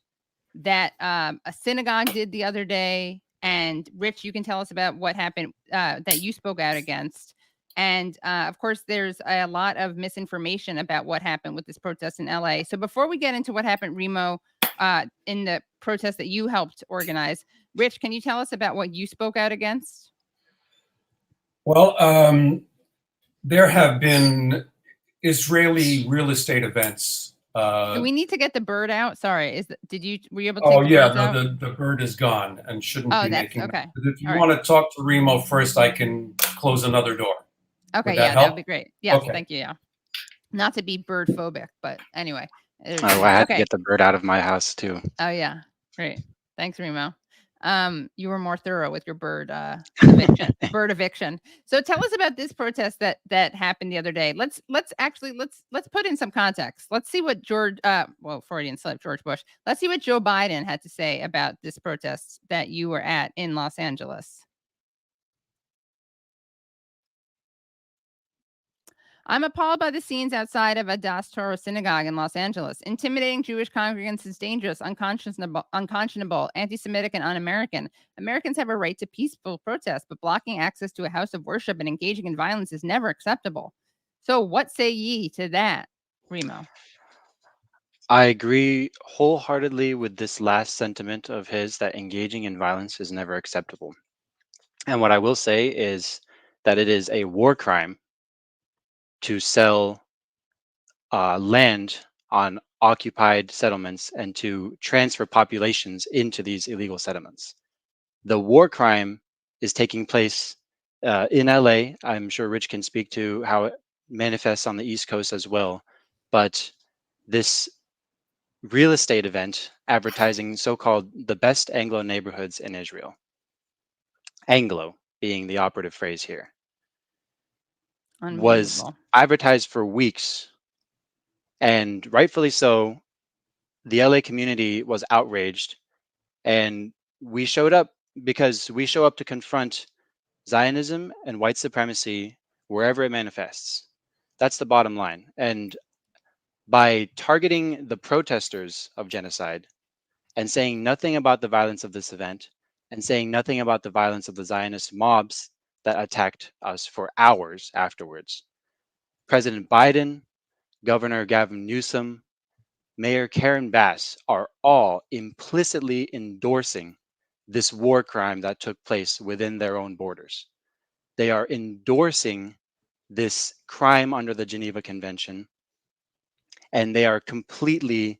that a synagogue did the other day. And Rich, you can tell us about what happened that you spoke out against. And of course, there's a lot of misinformation about what happened with this protest in LA. So before we get into what happened, Remo, in the protest that you helped organize, Rich, can you tell us about what you spoke out against? Well, there have been Israeli real estate events. Do we need to get the bird out? Sorry, were you able to? Oh take yeah, the birds out? the bird is gone and shouldn't Oh, be that's making. okay. But if you All want to talk to Remo first, I can close another door. Okay, Would that yeah, that help? would be great. Yes, Okay. thank you. Yeah, not to be bird phobic, but anyway. I had to get the bird out of my house too. Oh yeah, great. Thanks, Remo. You were more thorough with your bird eviction. So tell us about this protest that happened the other day. Let's put in some context. Let's see what Freudian slip, George Bush. Let's see what Joe Biden had to say about this protest that you were at in Los Angeles. I'm appalled by the scenes outside of a Das Torah synagogue in Los Angeles. Intimidating Jewish congregants is dangerous, unconscionable, anti-Semitic, and un-American. Americans have a right to peaceful protest, but blocking access to a house of worship and engaging in violence is never acceptable. So what say ye to that, Remo? I agree wholeheartedly with this last sentiment of his that engaging in violence is never acceptable. And what I will say is that it is a war crime to sell land on occupied settlements and to transfer populations into these illegal settlements. The war crime is taking place in LA. I'm sure Rich can speak to how it manifests on the East Coast as well. But this real estate event advertising so-called the best Anglo neighborhoods in Israel, Anglo being the operative phrase here, was advertised for weeks, and rightfully so. The LA community was outraged, and we showed up because we show up to confront Zionism and white supremacy wherever it manifests. That's the bottom line. And by targeting the protesters of genocide and saying nothing about the violence of this event and saying nothing about the violence of the Zionist mobs that attacked us for hours afterwards. President Biden, Governor Gavin Newsom, Mayor Karen Bass are all implicitly endorsing this war crime that took place within their own borders. They are endorsing this crime under the Geneva Convention, and they are completely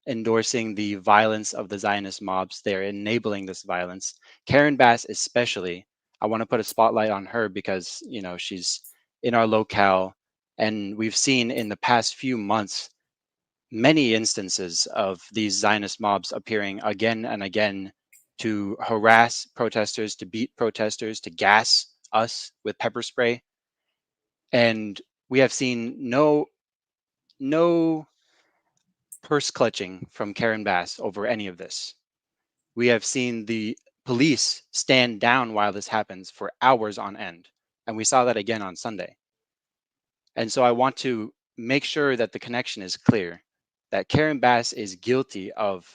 endorsing the violence of the Zionist mobs. They're enabling this violence. Karen Bass especially, I want to put a spotlight on her because, you know, she's in our locale, and we've seen in the past few months many instances of these Zionist mobs appearing again and again to harass protesters, to beat protesters, to gas us with pepper spray. And we have seen no purse clutching from Karen Bass over any of this. We have seen the police stand down while this happens for hours on end. And we saw that again on Sunday. And so I want to make sure that the connection is clear, that Karen Bass is guilty of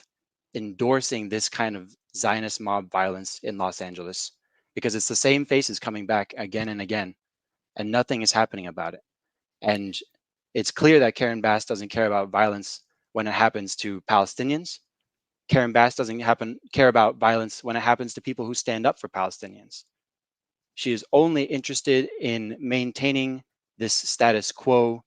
endorsing this kind of Zionist mob violence in Los Angeles, because it's the same faces coming back again and again, and nothing is happening about it. And it's clear that Karen Bass doesn't care about violence when it happens to Palestinians. Karen Bass doesn't care about violence when it happens to people who stand up for Palestinians. She is only interested in maintaining this status quo,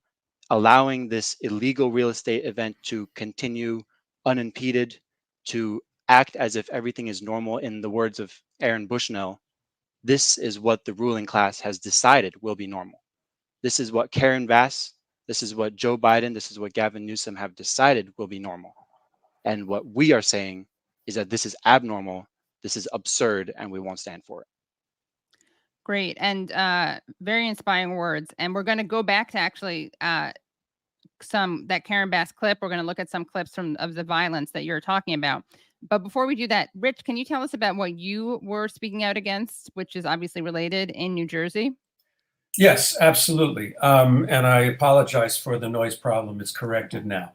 allowing this illegal real estate event to continue unimpeded, to act as if everything is normal. In the words of Aaron Bushnell, this is what the ruling class has decided will be normal. This is what Karen Bass, this is what Joe Biden, this is what Gavin Newsom have decided will be normal. And what we are saying is that this is abnormal, this is absurd, and we won't stand for it. Great, and very inspiring words. And we're going to go back to actually that Karen Bass clip. We're going to look at some clips of the violence that you're talking about. But before we do that, Rich, can you tell us about what you were speaking out against, which is obviously related in New Jersey? Yes, absolutely. And I apologize for the noise problem. It's corrected now.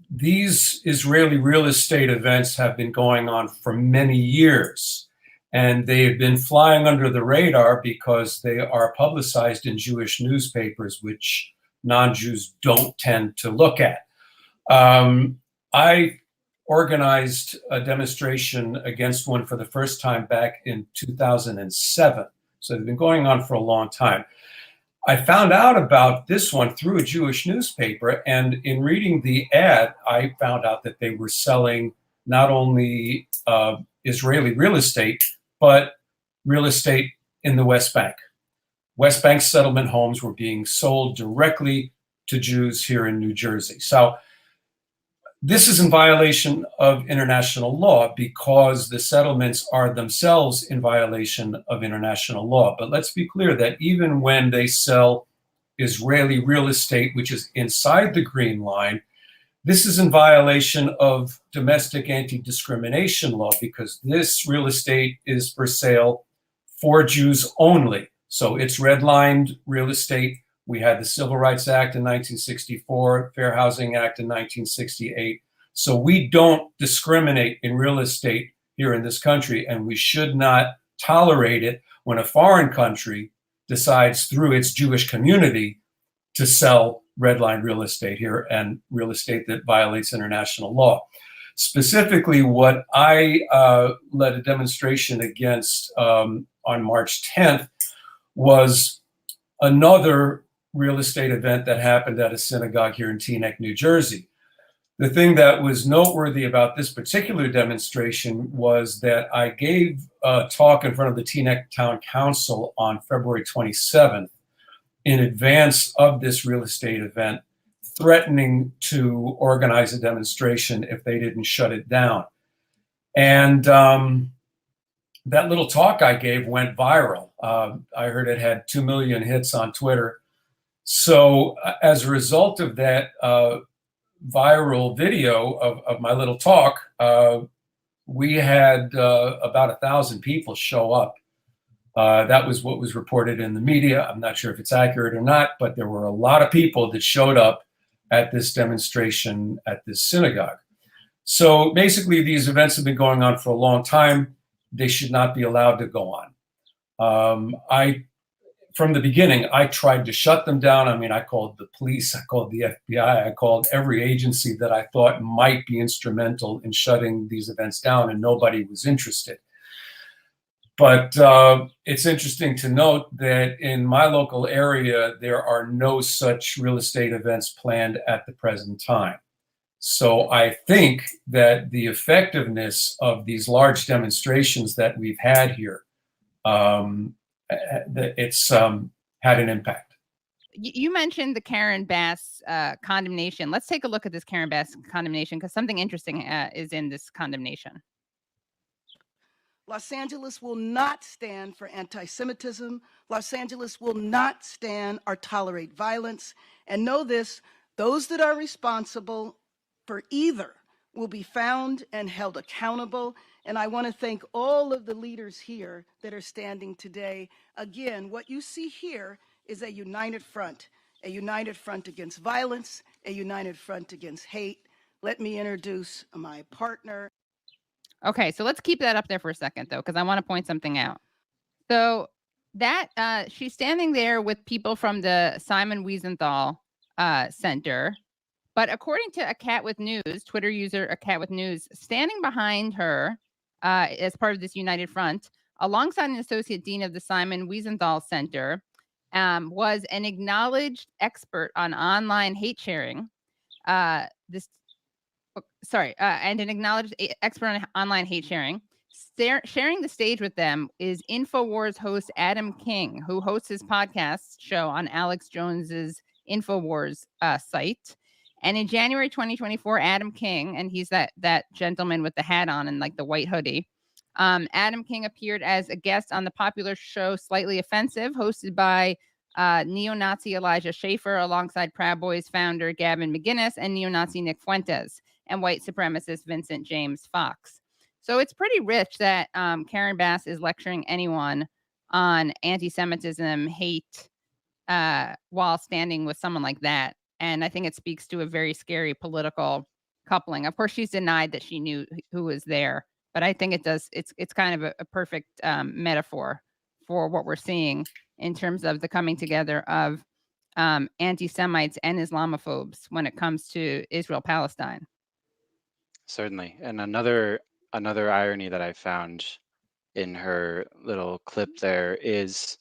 These Israeli real estate events have been going on for many years, and they have been flying under the radar because they are publicized in Jewish newspapers, which non-Jews don't tend to look at. I organized a demonstration against one for the first time back in 2007. So they've been going on for a long time. I found out about this one through a Jewish newspaper, and in reading the ad, I found out that they were selling not only Israeli real estate, but real estate in the West Bank. West Bank settlement homes were being sold directly to Jews here in New Jersey. So this is in violation of international law because the settlements are themselves in violation of international law. But let's be clear that even when they sell Israeli real estate, which is inside the green line, this is in violation of domestic anti-discrimination law because this real estate is for sale for Jews only. So it's redlined real estate. We had the Civil Rights Act in 1964, Fair Housing Act in 1968. So we don't discriminate in real estate here in this country, and we should not tolerate it when a foreign country decides through its Jewish community to sell redline real estate here and real estate that violates international law. Specifically, what I led a demonstration against on March 10th was another real estate event that happened at a synagogue here in Teaneck, New Jersey. The thing that was noteworthy about this particular demonstration was that I gave a talk in front of the Teaneck Town Council on February 27th in advance of this real estate event, threatening to organize a demonstration if they didn't shut it down. And that little talk I gave went viral. I heard it had 2 million hits on Twitter. So as a result of that viral video of my little talk, we had about 1,000 people show up. That was what was reported in the media. I'm not sure if it's accurate or not, but there were a lot of people that showed up at this demonstration at this synagogue. So basically, these events have been going on for a long time. They should not be allowed to go on. From the beginning, I tried to shut them down. I mean, I called the police, I called the FBI, I called every agency that I thought might be instrumental in shutting these events down, and nobody was interested. But it's interesting to note that in my local area, there are no such real estate events planned at the present time. So I think that the effectiveness of these large demonstrations that we've had here, it's had an impact. You mentioned the Karen Bass condemnation. Let's take a look at this Karen Bass condemnation, because something interesting is in this condemnation. Los Angeles will not stand for anti-Semitism. Los Angeles will not stand or tolerate violence. And know this, those that are responsible for either will be found and held accountable. And I want to thank all of the leaders here that are standing today. Again, what you see here is a united front against violence, a united front against hate. Let me introduce my partner. Okay, so let's keep that up there for a second, though, because I want to point something out. So that she's standing there with people from the Simon Wiesenthal Center. But according to A Cat with News, Twitter user A Cat with News, standing behind her as part of this united front, alongside an associate dean of the Simon Wiesenthal Center, was an acknowledged expert on online hate sharing. And an acknowledged expert on online hate sharing. Sharing the stage with them is InfoWars host Adam King, who hosts his podcast show on Alex Jones's InfoWars site. And in January 2024, Adam King, and he's that gentleman with the hat on and like the white hoodie, Adam King appeared as a guest on the popular show Slightly Offensive, hosted by neo-Nazi Elijah Schaffer alongside Proud Boys founder Gavin McGinnis and neo-Nazi Nick Fuentes and white supremacist Vincent James Fox. So it's pretty rich that Karen Bass is lecturing anyone on anti-Semitism, hate, while standing with someone like that. And I think it speaks to a very scary political coupling. Of course, she's denied that she knew who was there, but I think it does. It's kind of a perfect metaphor for what we're seeing in terms of the coming together of anti-Semites and Islamophobes when it comes to Israel-Palestine. Certainly. And another irony that I found in her little clip there is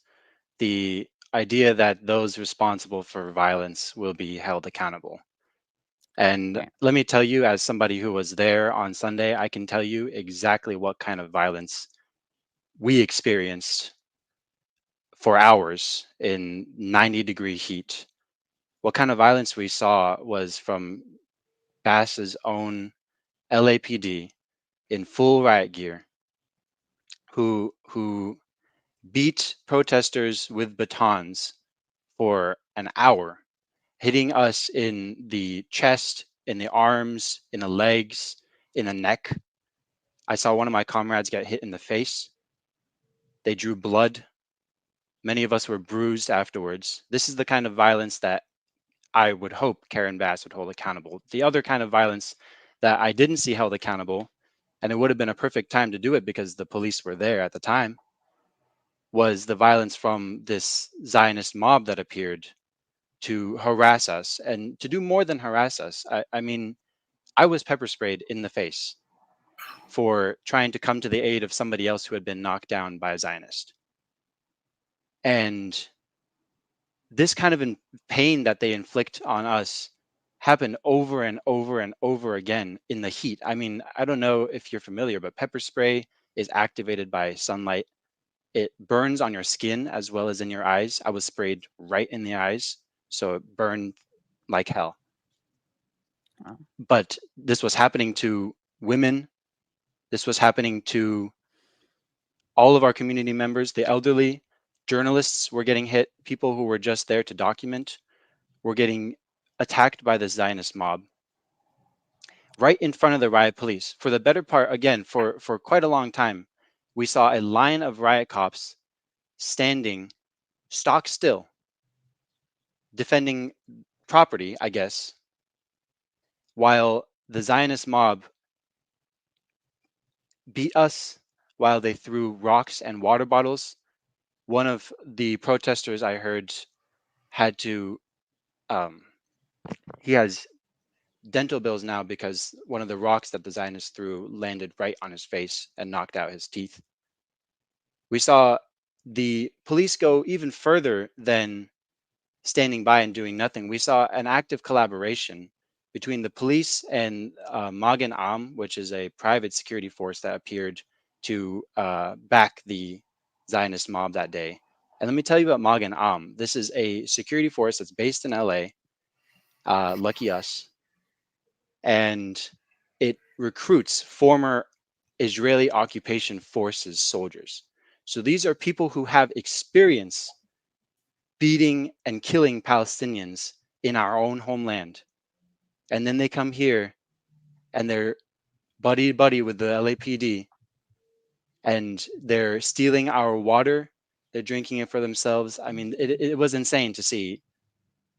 the idea that those responsible for violence will be held accountable. And Okay. let me tell you, as somebody who was there on Sunday, I can tell you exactly what kind of violence we experienced for hours in 90-degree heat. What kind of violence we saw was from Bass's own LAPD in full riot gear, who beat protesters with batons for an hour, hitting us in the chest, in the arms, in the legs, in the neck. I saw one of my comrades get hit in the face. They drew blood. Many of us were bruised afterwards. This is the kind of violence that I would hope Karen Bass would hold accountable. The other kind of violence that I didn't see held accountable, and it would have been a perfect time to do it because the police were there at the time, was the violence from this Zionist mob that appeared to harass us, and to do more than harass us. I mean, I was pepper sprayed in the face for trying to come to the aid of somebody else who had been knocked down by a Zionist. And this kind of pain that they inflict on us happened over and over and over again in the heat. I mean, I don't know if you're familiar, but pepper spray is activated by sunlight. It burns on your skin as well as in your eyes. I was sprayed right in the eyes, so it burned like hell. Wow. But this was happening to women. This was happening to all of our community members, the elderly. Journalists were getting hit. People who were just there to document were getting attacked by the Zionist mob right in front of the riot police. For the better part, again, for quite a long time, we saw a line of riot cops standing stock still, defending property, I guess, while the Zionist mob beat us, while they threw rocks and water bottles, one of the protesters I heard had to, he has dental bills now because one of the rocks that the Zionists threw landed right on his face and knocked out his teeth. We saw the police go even further than standing by and doing nothing. We saw an active collaboration between the police and Magen Am, which is a private security force that appeared to back the Zionist mob that day. And let me tell you about Magen Am. This is a security force that's based in LA, lucky us, and it recruits former Israeli occupation forces soldiers. So these are people who have experience beating and killing Palestinians in our own homeland. And then they come here and they're buddy with the LAPD, and they're stealing our water. They're drinking it for themselves. I mean, it was insane to see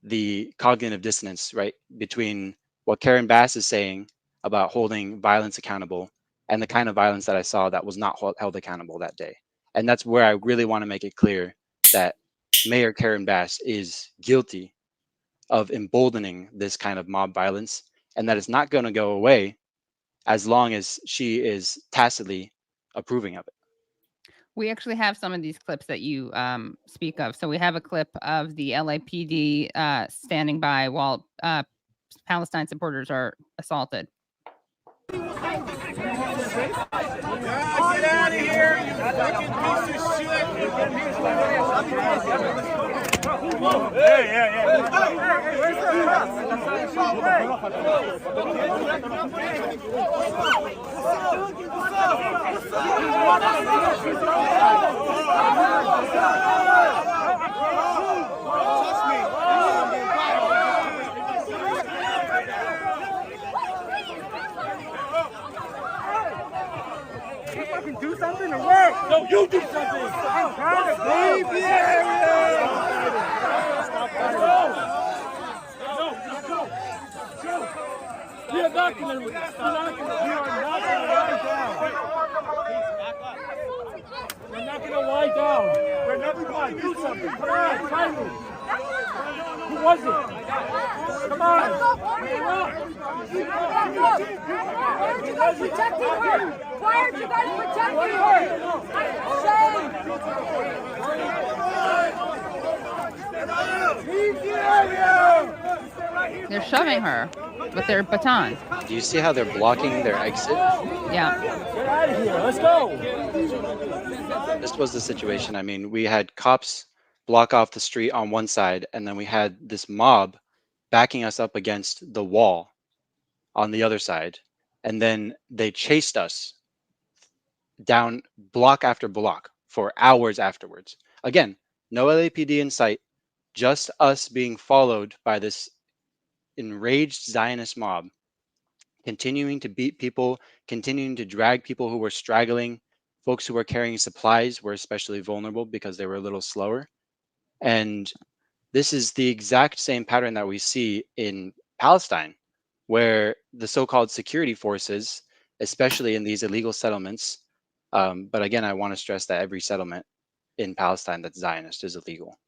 the cognitive dissonance, right, between what Karen Bass is saying about holding violence accountable and the kind of violence that I saw that was not held accountable that day. And that's where I really want to make it clear that Mayor Karen Bass is guilty of emboldening this kind of mob violence, and that it's not going to go away as long as she is tacitly approving of it. We actually have some of these clips that you speak of. So we have a clip of the LAPD standing by while Palestine supporters are assaulted. Get out of here, you fucking piece of shit! Yeah. Where's do something to work. No, you do something. I'm trying to leave the area. Let's go. We are not going to lie down. We're not going to lie down. We're never going to do something. Come on, try me. Who was it? Come on. Why aren't you guys protecting her? Why aren't you guys protecting her? They're shoving her with their batons. Do you see how they're blocking their exit? Yeah. Get out of here. Let's go. This was the situation. I mean, we had cops block off the street on one side, and then we had this mob backing us up against the wall on the other side. And then they chased us down block after block for hours afterwards. Again, no LAPD in sight, just us being followed by this enraged Zionist mob, continuing to beat people, continuing to drag people who were straggling. Folks who were carrying supplies were especially vulnerable because they were a little slower. And this is the exact same pattern that we see in Palestine, where the so-called security forces, especially in these illegal settlements, but again, I want to stress that every settlement in Palestine that's Zionist is illegal.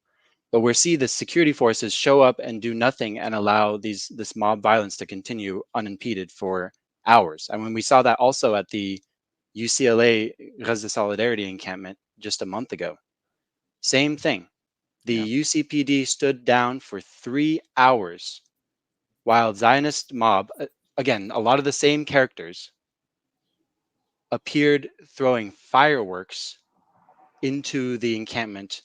But we see the security forces show up and do nothing and allow this mob violence to continue unimpeded for hours. And when we saw that also at the UCLA Gaza Solidarity encampment just a month ago, same thing. The UCPD stood down for 3 hours while Zionist mob, again, a lot of the same characters, appeared throwing fireworks into the encampment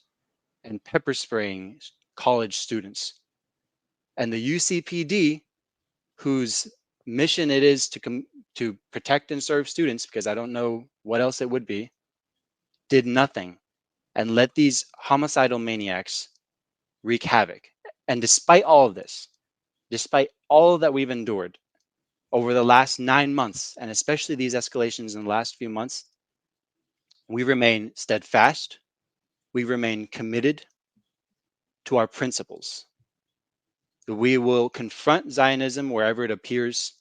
and pepper spraying college students. And the UCPD, whose mission it is to protect and serve students, because I don't know what else it would be, did nothing and let these homicidal maniacs wreak havoc. And despite all of this, despite all that we've endured over the last 9 months, and especially these escalations in the last few months, we remain steadfast. We remain committed to our principles. We will confront Zionism wherever it appears,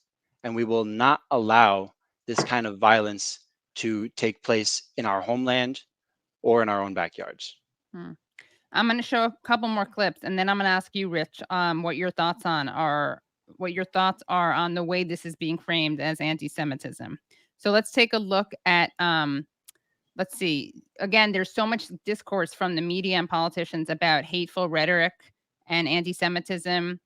and we will not allow this kind of violence to take place in our homeland or in our own backyards. I'm going to show a couple more clips, and then I'm going to ask you, Rich, what your thoughts are on the way this is being framed as anti-Semitism. So let's take a look at, let's see. Again, there's so much discourse from the media and politicians about hateful rhetoric and anti-Semitism.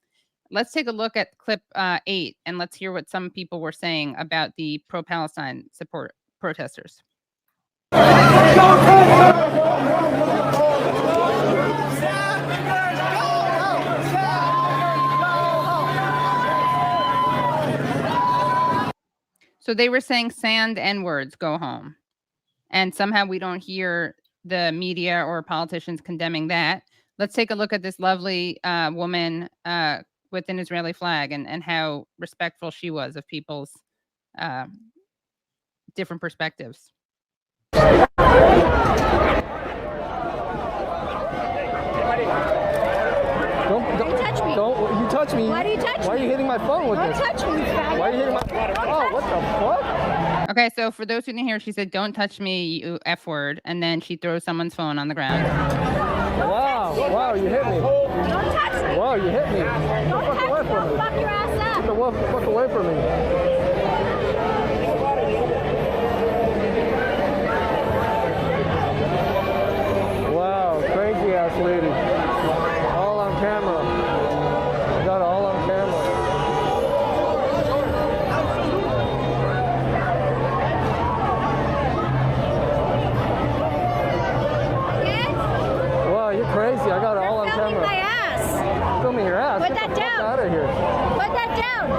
Let's take a look at clip 8, and let's hear what some people were saying about the pro-Palestine support protesters. So they were saying sand N-words, go home. And somehow we don't hear the media or politicians condemning that. Let's take a look at this lovely woman with an Israeli flag and how respectful she was of people's different perspectives. Don't touch me. Don't you touch me. Why do you touch me? Why are you hitting my phone with this? Don't touch me, faggot. Why are you hitting my phone? Oh, what the fuck? Okay, so for those who didn't hear, she said, don't touch me, you F word. And then she throws someone's phone on the ground. Wow, wow, you hit me. Don't touch me. Wow, you hit me. Don't touch me. I'll fuck your ass up. Get the fuck away from me. Lady, all on camera. I got it all on camera. Wow, you're crazy. I got it all on camera. Filming my ass. Filming your ass. Put Get that the fuck down. out of here. Put that down.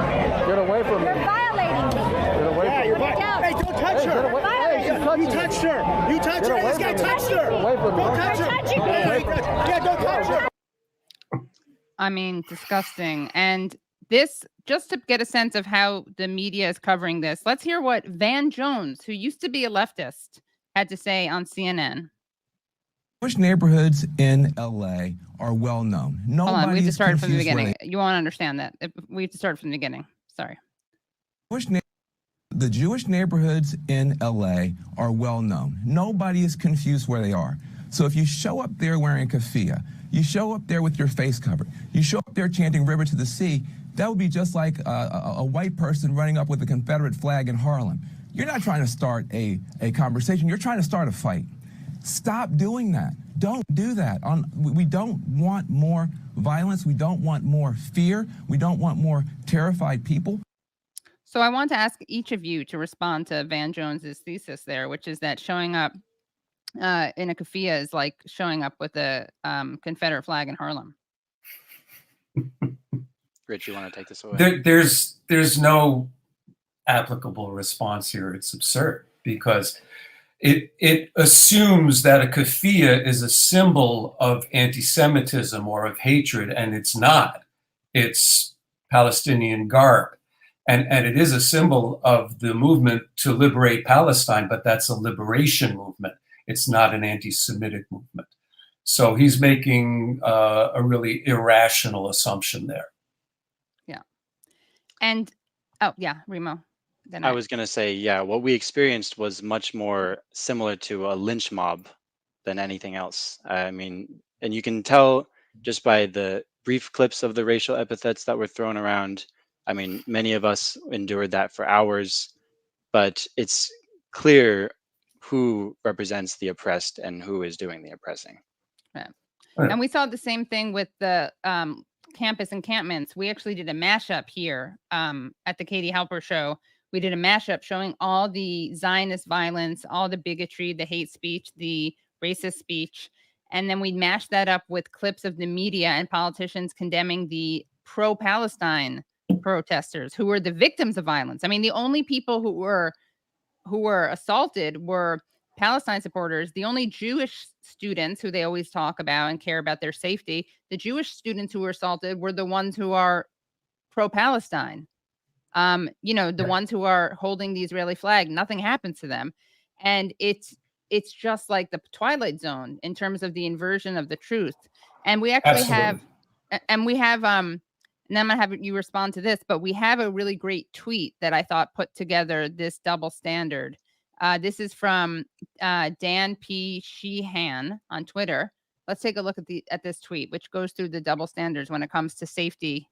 Get away from You're me. violating me. Get away from me. Put it down. Hey, don't touch her. Hey, You touched her. You touched her. This guy touched her. Get away from me. Don't touch her. touching me. Yeah, don't touch her. I mean, disgusting. And this, just to get a sense of how the media is covering this, let's hear what Van Jones, who used to be a leftist, had to say on CNN. Jewish neighborhoods in LA are well known. Hold on, we have to Nobody's start from the confused where beginning. You won't understand that. We have to start from the beginning. Sorry. The Jewish neighborhoods in LA are well known. Nobody is confused where they are. So if you show up there wearing a keffiyeh, you show up there with your face covered, you show up there chanting "River to the Sea," that would be just like a white person running up with a Confederate flag in Harlem. You're not trying to start a conversation. You're trying to start a fight. Stop doing that. Don't do that. We don't want more violence. We don't want more fear. We don't want more terrified people. So I want to ask each of you to respond to Van Jones's thesis there, which is that showing up in a keffiyeh is like showing up with a Confederate flag in Harlem. Rich, you want to take this away? There's no applicable response here. It's absurd because it assumes that a keffiyeh is a symbol of anti-Semitism or of hatred, and it's not. It's Palestinian garb. And it is a symbol of the movement to liberate Palestine, but that's a liberation movement. It's not an anti-Semitic movement. So he's making a really irrational assumption there. Yeah. And, oh, yeah, Remo. Then I was going to say, yeah, what we experienced was much more similar to a lynch mob than anything else. I mean, and you can tell just by the brief clips of the racial epithets that were thrown around. I mean, many of us endured that for hours, but it's clear who represents the oppressed and who is doing the oppressing. Yeah. And we saw the same thing with the campus encampments. We actually did a mashup here at the Katie Halper show. We did a mashup showing all the Zionist violence, all the bigotry, the hate speech, the racist speech. And then we mashed that up with clips of the media and politicians condemning the pro-Palestine protesters who were the victims of violence. I mean, the only people who were assaulted were Palestine supporters. The only Jewish students who they always talk about and care about their safety, the Jewish students who were assaulted were the ones who are pro-Palestine. You know, the ones who are holding the Israeli flag, nothing happens to them. And it's just like the Twilight Zone in terms of the inversion of the truth. And we actually have, and I'm gonna have you respond to this, but we have a really great tweet that I thought put together this double standard. This is from Dan P. Sheehan on Twitter. let's take a look at this tweet, which goes through the double standards when it comes to safety.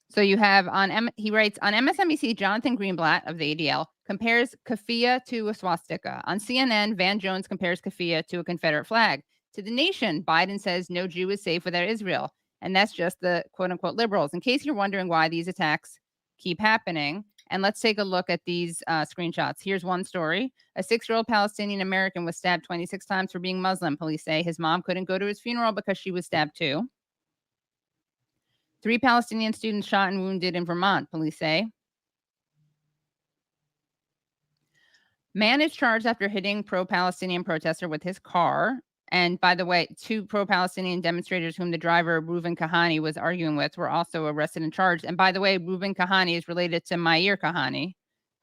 So you have he writes, on MSNBC, Jonathan Greenblatt of the ADL compares keffiyeh to a swastika. On CNN, Van Jones compares keffiyeh to a Confederate flag. To The Nation, Biden says no Jew is safe without Israel. And that's just the quote unquote liberals. In case you're wondering why these attacks keep happening. And let's take a look at these screenshots. Here's one story. A 6-year-old Palestinian American was stabbed 26 times for being Muslim. Police say his mom couldn't go to his funeral because she was stabbed too. 3 Palestinian students shot and wounded in Vermont, police say. Man is charged after hitting pro-Palestinian protester with his car. And by the way, 2 pro-Palestinian demonstrators whom the driver, Reuven Kahani, was arguing with were also arrested and charged. And by the way, Reuven Kahani is related to Meir Kahani,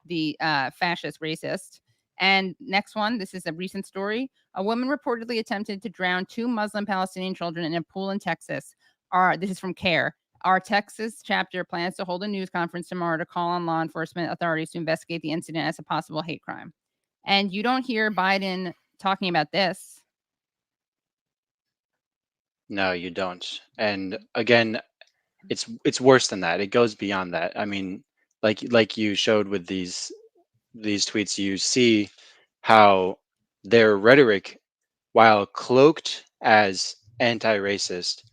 the fascist racist. And next one, this is a recent story. A woman reportedly attempted to drown 2 Muslim Palestinian children in a pool in Texas. This is from CARE. Our Texas chapter plans to hold a news conference tomorrow to call on law enforcement authorities to investigate the incident as a possible hate crime. And you don't hear Biden talking about this. No, you don't. And again, it's worse than that. It goes beyond that. I mean, like you showed with these tweets, you see how their rhetoric, while cloaked as anti-racist,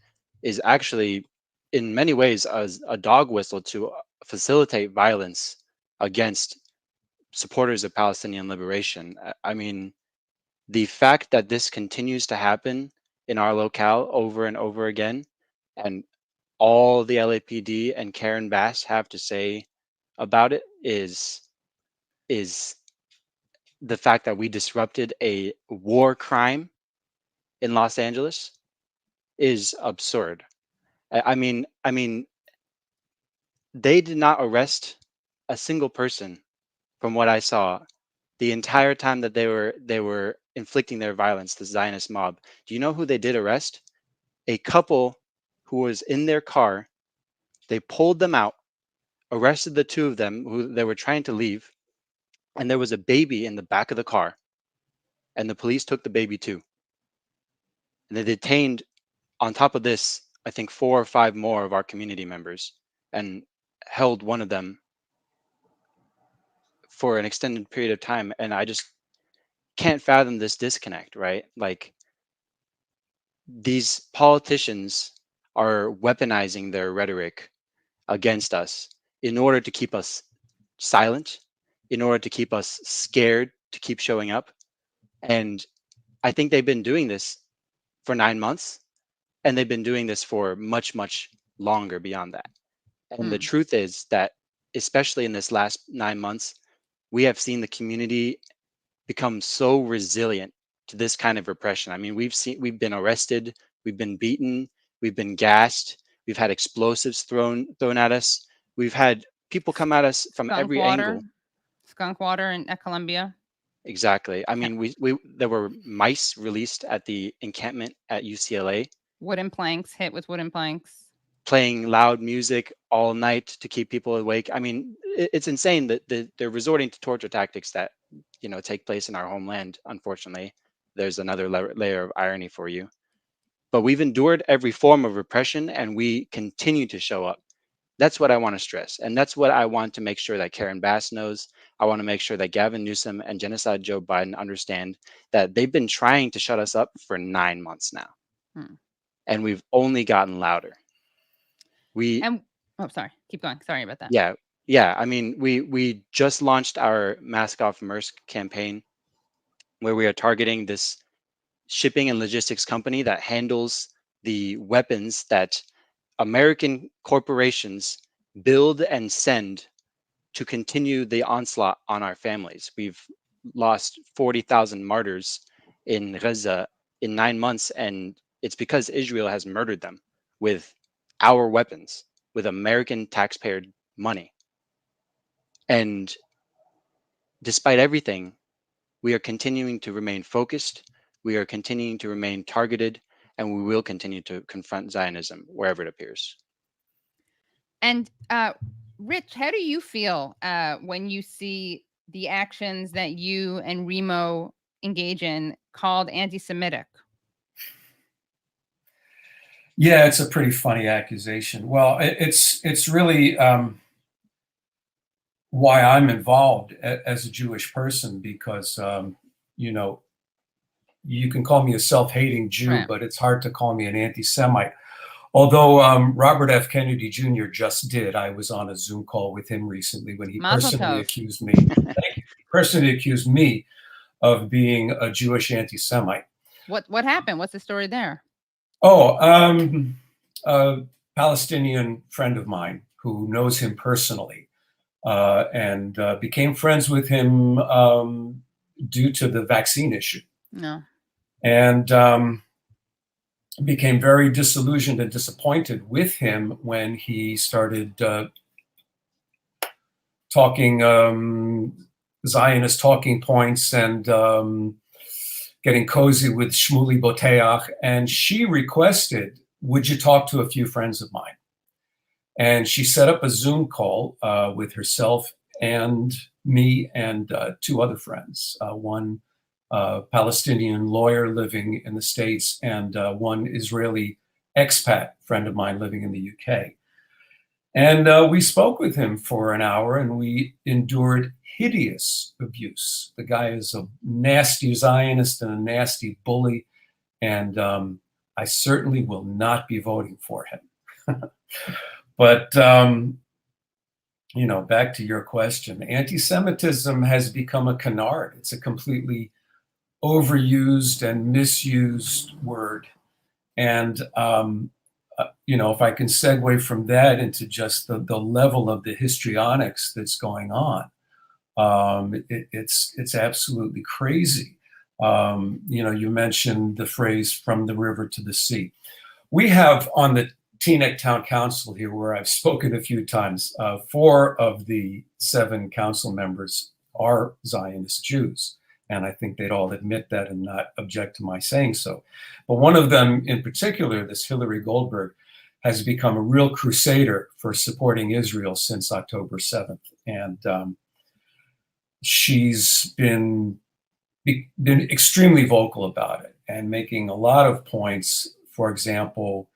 is actually in many ways a dog whistle to facilitate violence against supporters of Palestinian liberation. I mean, the fact that this continues to happen in our locale over and over again, and all the LAPD and Karen Bass have to say about it is the fact that we disrupted a war crime in Los Angeles is absurd. I mean, they did not arrest a single person from what I saw the entire time that they were inflicting their violence, the Zionist mob. Do you know who they did arrest? A couple who was in their car. They pulled them out, arrested the 2 of them who they were trying to leave, and there was a baby in the back of the car, and the police took the baby too. And they detained, on top of this, I think 4 or 5 more of our community members, and held one of them for an extended period of time. And I just can't fathom this disconnect, right? Like, these politicians are weaponizing their rhetoric against us in order to keep us silent, in order to keep us scared to keep showing up. And I think they've been doing this for 9 months, and they've been doing this for much, much longer beyond that. And the truth is that, especially in this last 9 months, we have seen the community become so resilient to this kind of repression. I mean, we've been arrested, we've been beaten, we've been gassed, we've had explosives thrown at us, we've had people come at us from every angle. Skunk water at Columbia. Exactly. I mean, there were mice released at the encampment at UCLA. Wooden planks, hit with wooden planks. Playing loud music all night to keep people awake. I mean, it's insane that they're resorting to torture tactics that, take place in our homeland. Unfortunately, there's another layer of irony for you. But we've endured every form of repression, and we continue to show up. That's what I want to stress. And that's what I want to make sure that Karen Bass knows. I want to make sure that Gavin Newsom and Genocide Joe Biden understand that they've been trying to shut us up for 9 months now. And we've only gotten louder. Sorry. Keep going. Sorry about that. Yeah. I mean, we just launched our Mask Off Maersk campaign, where we are targeting this shipping and logistics company that handles the weapons that American corporations build and send to continue the onslaught on our families. We've lost 40,000 martyrs in Gaza in 9 months, and it's because Israel has murdered them with our weapons, with American taxpayer money. And despite everything, we are continuing to remain focused, we are continuing to remain targeted, and we will continue to confront Zionism wherever it appears. And Rich, how do you feel when you see the actions that you and Remo engage in called anti-Semitic? Yeah, it's a pretty funny accusation. Well, it's really why I'm involved as a Jewish person, because you know, you can call me a self-hating Jew, Right. but it's hard to call me an anti-Semite. Although Robert F. Kennedy Jr. just did. I was on a Zoom call with him recently when he Mazel personally tov. accused me. Thank you. He personally accused me of being a Jewish anti-Semite. What happened? What's the story there? Oh, a Palestinian friend of mine who knows him personally and became friends with him due to the vaccine issue. No. And became very disillusioned and disappointed with him when he started talking Zionist talking points and getting cozy with Shmuley Boteach. And she requested, would you talk to a few friends of mine? And she set up a Zoom call with herself and me and two other friends, one Palestinian lawyer living in the States and one Israeli expat friend of mine living in the UK. And we spoke with him for an hour and we endured hideous abuse. The guy is a nasty Zionist and a nasty bully. And I certainly will not be voting for him. But, you know, back to your question, anti-Semitism has become a canard. It's a completely overused and misused word. And, you know, if I can segue from that into just the level of the histrionics that's going on, it's absolutely crazy. You know, you mentioned the phrase "from the river to the sea." We have on the Teaneck Town Council here, where I've spoken a few times, 4 of the 7 council members are Zionist Jews. And I think they'd all admit that and not object to my saying so. But one of them in particular, this Hillary Goldberg, has become a real crusader for supporting Israel since October 7th. And she's been extremely vocal about it and making a lot of points. For example,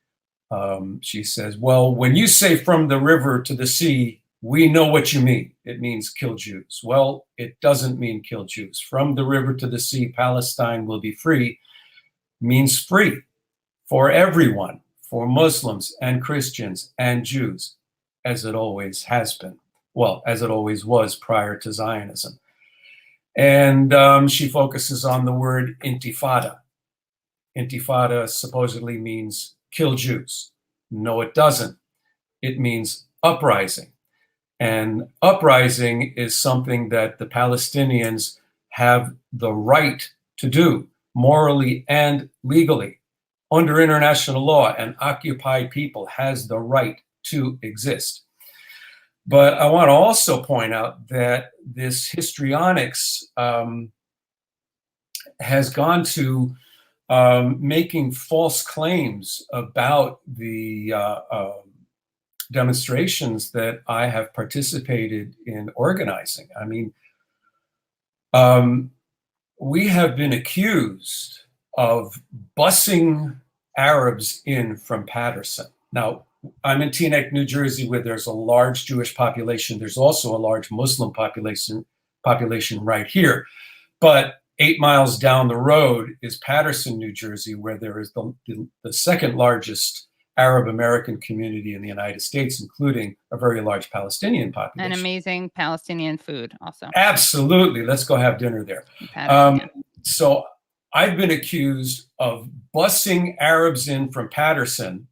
she says, well, when you say from the river to the sea, we know what you mean. It means kill Jews. Well, it doesn't mean kill Jews. From the river to the sea, Palestine will be free means free for everyone, for Muslims and Christians and Jews, as it always has been. Well, as it always was prior to Zionism. And she focuses on the word intifada. Intifada supposedly means kill Jews. No, it doesn't. It means uprising. And uprising is something that the Palestinians have the right to do, morally and legally. Under international law, an occupied people has the right to exist. But I want to also point out that this histrionics has gone to making false claims about the demonstrations that I have participated in organizing. I mean, we have been accused of busing Arabs in from Patterson. Now, I'm in Teaneck, New Jersey, where there's a large Jewish population. There's also a large Muslim population right here. But 8 miles down the road is Patterson, New Jersey, where there is the second largest Arab American community in the United States, including a very large Palestinian population. And amazing Palestinian food also. Absolutely. Let's go have dinner there. So I've been accused of busing Arabs in from Patterson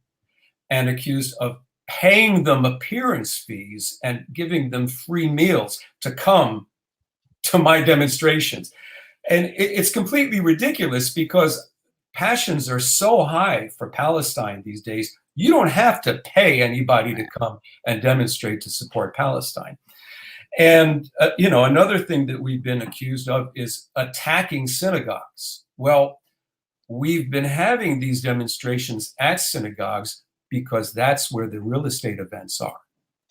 and accused of paying them appearance fees and giving them free meals to come to my demonstrations. And it's completely ridiculous because passions are so high for Palestine these days. You don't have to pay anybody to come and demonstrate to support Palestine. And, you know, another thing that we've been accused of is attacking synagogues. Well, we've been having these demonstrations at synagogues because that's where the real estate events are.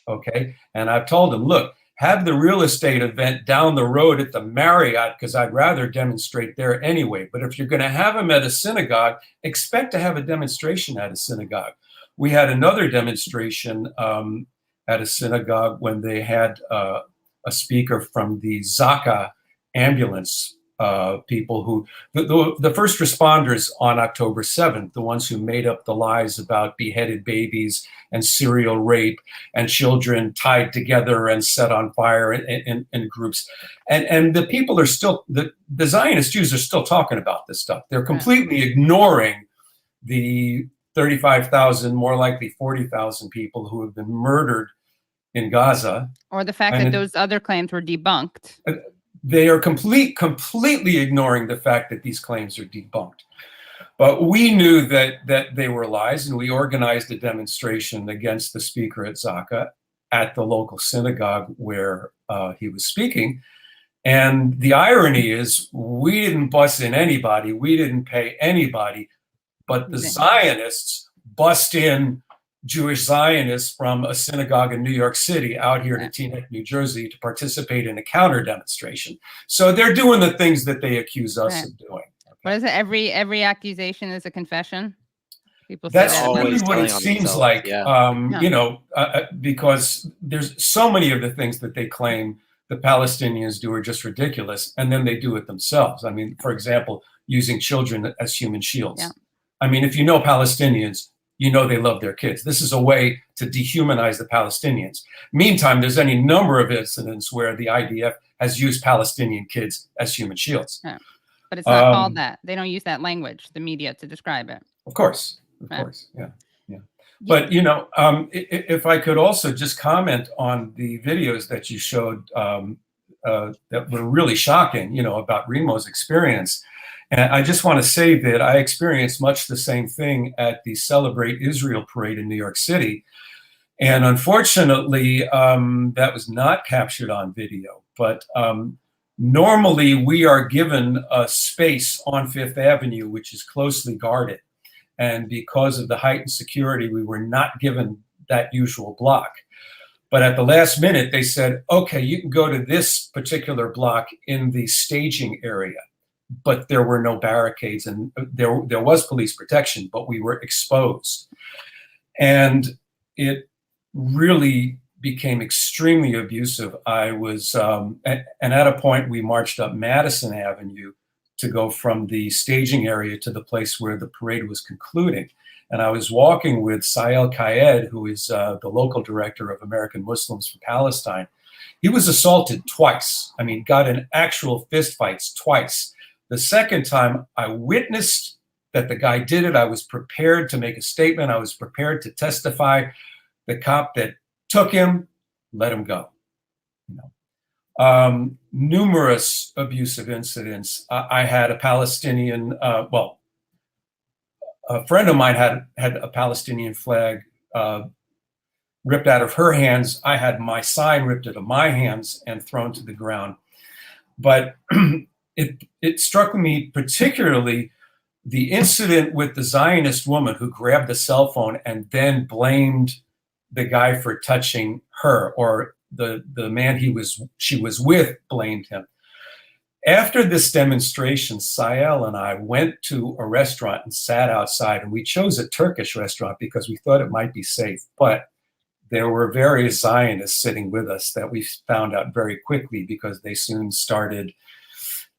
Okay. And I've told them, look, have the real estate event down the road at the Marriott, because I'd rather demonstrate there anyway. But if you're going to have them at a synagogue, expect to have a demonstration at a synagogue. We had another demonstration at a synagogue when they had a speaker from the Zaka ambulance people who, the first responders on October 7th, the ones who made up the lies about beheaded babies and serial rape and children tied together and set on fire in groups. And the people are still, the Zionist Jews are still talking about this stuff. They're completely ignoring the 35,000, more likely 40,000 people who have been murdered in Gaza. Or the fact that those other claims were debunked. They are completely ignoring the fact that these claims are debunked. But we knew that they were lies, and we organized a demonstration against the speaker at Zaka at the local synagogue where he was speaking. And the irony is, we didn't bust in anybody, we didn't pay anybody, but the Zionists bust in Jewish Zionists from a synagogue in New York City out here to Teaneck, New Jersey, to participate in a counter demonstration. So they're doing the things that they accuse us of doing. What is it? Every accusation is a confession. People say That's that. really what it seems like. You know, because there's so many of the things that they claim the Palestinians do are just ridiculous, and then they do it themselves. I mean, for example, using children as human shields. I mean, if you know Palestinians, you know they love their kids. This is a way to dehumanize the Palestinians. Meantime, there's any number of incidents where the IDF has used Palestinian kids as human shields. But it's not called that. They don't use that language, the media, to describe it. Of course, yeah. But, you know, if I could also just comment on the videos that you showed that were really shocking, you know, about Remo's experience. And I just want to say that I experienced much the same thing at the Celebrate Israel parade in New York City. And unfortunately, that was not captured on video. But normally we are given a space on Fifth Avenue, which is closely guarded. And because of the heightened security, we were not given that usual block. But at the last minute, they said, okay, you can go to this particular block in the staging area. But there were no barricades, and there was police protection, but we were exposed. And it really became extremely abusive. I was, and at a point we marched up Madison Avenue to go from the staging area to the place where the parade was concluding. And I was walking with Sael Kayed, who is the local director of American Muslims for Palestine. He was assaulted twice. I mean, got in actual fistfights twice. The second time I witnessed that the guy did it, I was prepared to make a statement. I was prepared to testify. The cop that took him, let him go. You know, numerous abusive incidents. I had a Palestinian, well, a friend of mine had a Palestinian flag ripped out of her hands. I had my sign ripped out of my hands and thrown to the ground. But it struck me particularly the incident with the Zionist woman who grabbed the cell phone and then blamed the guy for touching her, or the man she was with blamed him. After this demonstration, Sael and I went to a restaurant and sat outside, and we chose a Turkish restaurant because we thought it might be safe, but there were various Zionists sitting with us that we found out very quickly because they soon started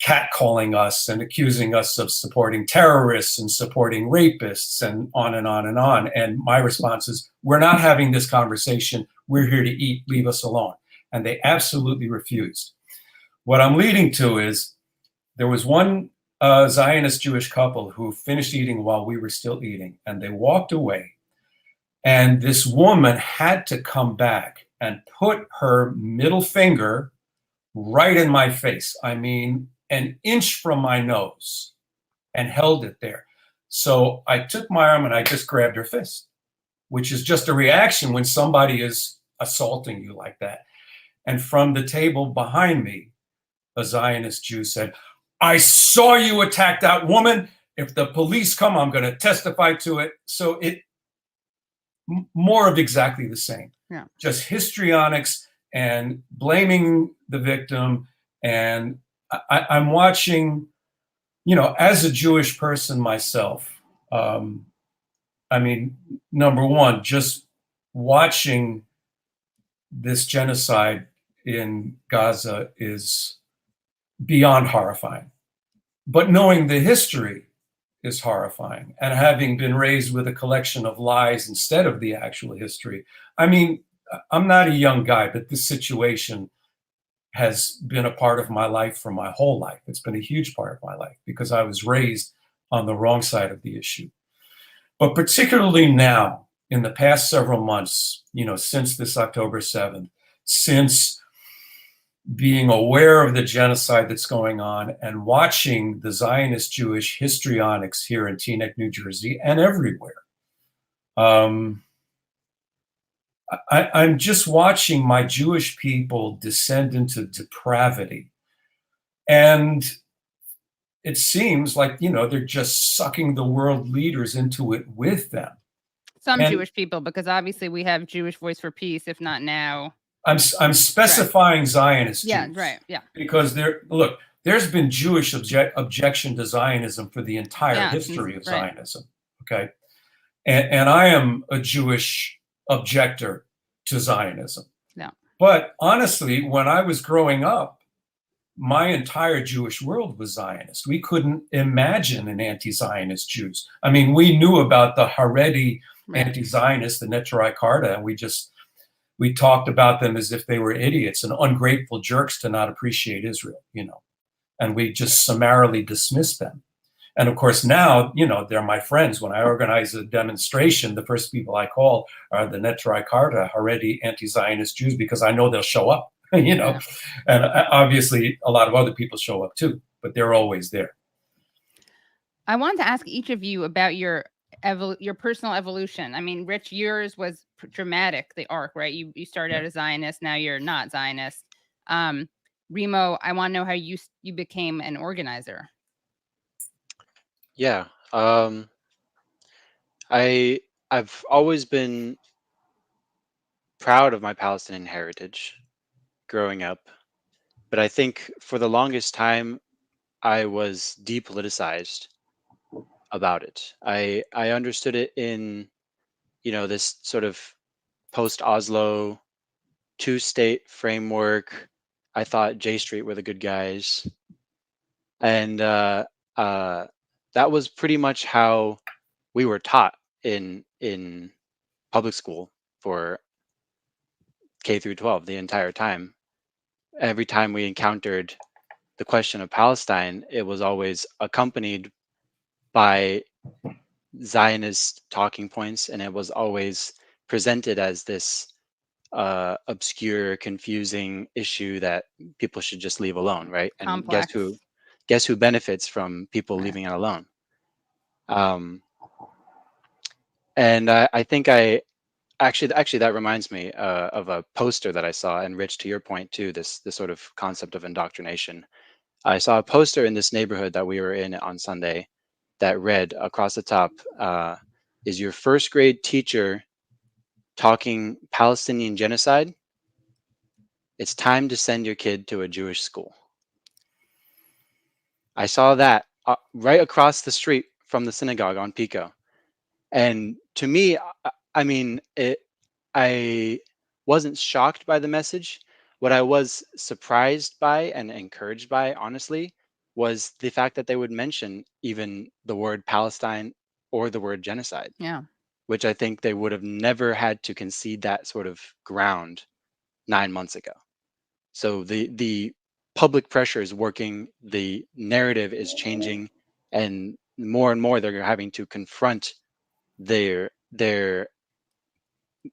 catcalling us and accusing us of supporting terrorists and supporting rapists and on and on and on. And my response is, we're not having this conversation. We're here to eat. Leave us alone. And they absolutely refused. What I'm leading to is there was one Zionist Jewish couple who finished eating while we were still eating, and they walked away. And this woman had to come back and put her middle finger right in my face. I mean, an inch from my nose, and held it there. So I took my arm and I just grabbed her fist, which is just a reaction when somebody is assaulting you like that. And from the table behind me, a Zionist Jew said, I saw you attack that woman. If the police come, I'm going to testify to it. So it more of exactly the same. Just histrionics and blaming the victim. And I'm watching, you know, as a Jewish person myself, I mean, number one, just watching this genocide in Gaza is beyond horrifying. But knowing the history is horrifying. And having been raised with a collection of lies instead of the actual history. I mean, I'm not a young guy, but this situation has been a part of my life for my whole life. It's been a huge part of my life because I was raised on the wrong side of the issue. But particularly now, in the past several months, you know, since this October 7th, since being aware of the genocide that's going on and watching the Zionist Jewish histrionics here in Teaneck, New Jersey, and everywhere, I'm just watching my Jewish people descend into depravity. And it seems like, you know, they're just sucking the world leaders into it with them. Some Jewish people, because obviously we have Jewish Voice for Peace, if not now. I'm specifying Zionist Yeah, Jews. right, yeah. Because there's been Jewish objection to Zionism for the entire history of Zionism, okay? And I am a Jewish objector to Zionism. Yeah. But honestly, when I was growing up, my entire Jewish world was Zionist. We couldn't imagine an anti-Zionist Jews. I mean, we knew about the Haredi anti-Zionist, the Neturei Karta, and we talked about them as if they were idiots and ungrateful jerks to not appreciate Israel, you know, and we just summarily dismissed them. And of course, now, you know, they're my friends. When I organize a demonstration, the first people I call are the Neturei Karta, Haredi anti-Zionist Jews, because I know they'll show up, you know, and obviously a lot of other people show up too, but they're always there. I wanted to ask each of you about your personal evolution. I mean, Rich, yours was dramatic, the arc, right? You started out as Zionist, now you're not Zionist. Remo, I want to know how you became an organizer. Yeah, I've always been proud of my Palestinian heritage growing up, but I think for the longest time I was depoliticized about it. I understood it in, you know, this sort of post-Oslo two-state framework. I thought J Street were the good guys, and that was pretty much how we were taught in public school for K through 12 the entire time. Every time we encountered the question of Palestine, it was always accompanied by Zionist talking points, and it was always presented as this obscure, confusing issue that people should just leave alone, right? And complex. Guess who benefits from people leaving it alone? And I think actually that reminds me of a poster that I saw, and Rich, to your point too, this sort of concept of indoctrination. I saw a poster in this neighborhood that we were in on Sunday that read across the top, is your first grade teacher talking Palestinian genocide? It's time to send your kid to a Jewish school. I saw that right across the street from the synagogue on Pico. And to me, I mean, I wasn't shocked by the message. What I was surprised by and encouraged by, honestly, was the fact that they would mention even the word Palestine or the word genocide. Yeah. Which I think they would have never had to concede that sort of ground 9 months ago. So the public pressure is working, the narrative is changing, and more they're having to confront their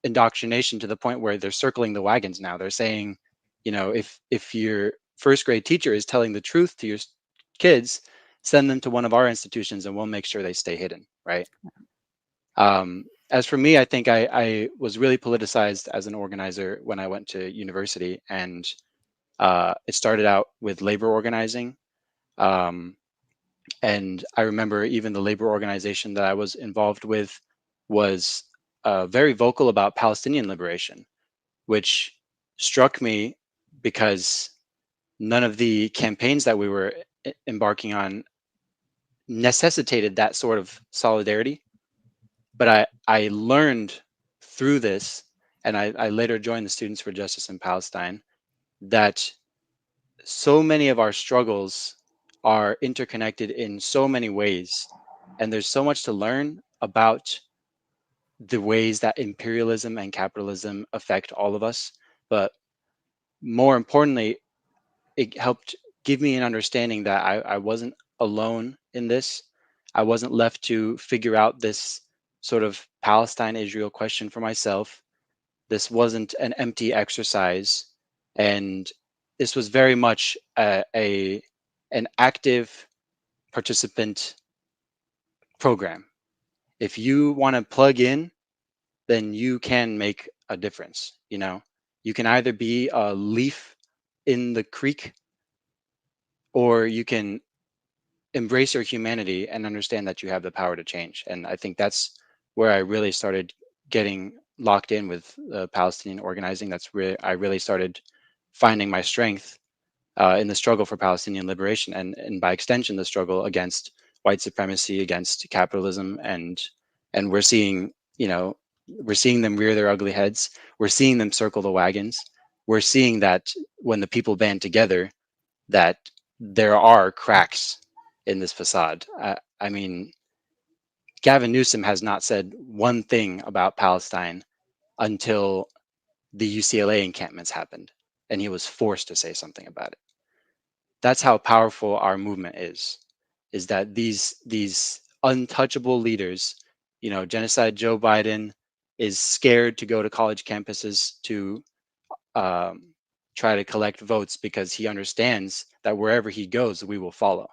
indoctrination to the point where they're circling the wagons now. They're saying, you know, if your first grade teacher is telling the truth to your kids, send them to one of our institutions and we'll make sure they stay hidden, right? As for me, I think I was really politicized as an organizer when I went to university, and it started out with labor organizing. And I remember even the labor organization that I was involved with was very vocal about Palestinian liberation, which struck me because none of the campaigns that we were embarking on necessitated that sort of solidarity. But I learned through this, and I later joined the Students for Justice in Palestine, that so many of our struggles are interconnected in so many ways. And there's so much to learn about the ways that imperialism and capitalism affect all of us. But more importantly, it helped give me an understanding that I wasn't alone in this. I wasn't left to figure out this sort of Palestine-Israel question for myself. This wasn't an empty exercise. And this was very much an active participant program. If you want to plug in, then you can make a difference. You know, you can either be a leaf in the creek, or you can embrace your humanity and understand that you have the power to change. And I think that's where I really started getting locked in with Palestinian organizing. That's where I really started finding my strength in the struggle for Palestinian liberation, and by extension, the struggle against white supremacy, against capitalism, and we're seeing, you know, we're seeing them rear their ugly heads. We're seeing them circle the wagons. We're seeing that when the people band together, that there are cracks in this facade. I mean, Gavin Newsom has not said one thing about Palestine until the UCLA encampments happened, and he was forced to say something about it. That's how powerful our movement is that these untouchable leaders, you know, genocide Joe Biden is scared to go to college campuses to try to collect votes because he understands that wherever he goes, we will follow.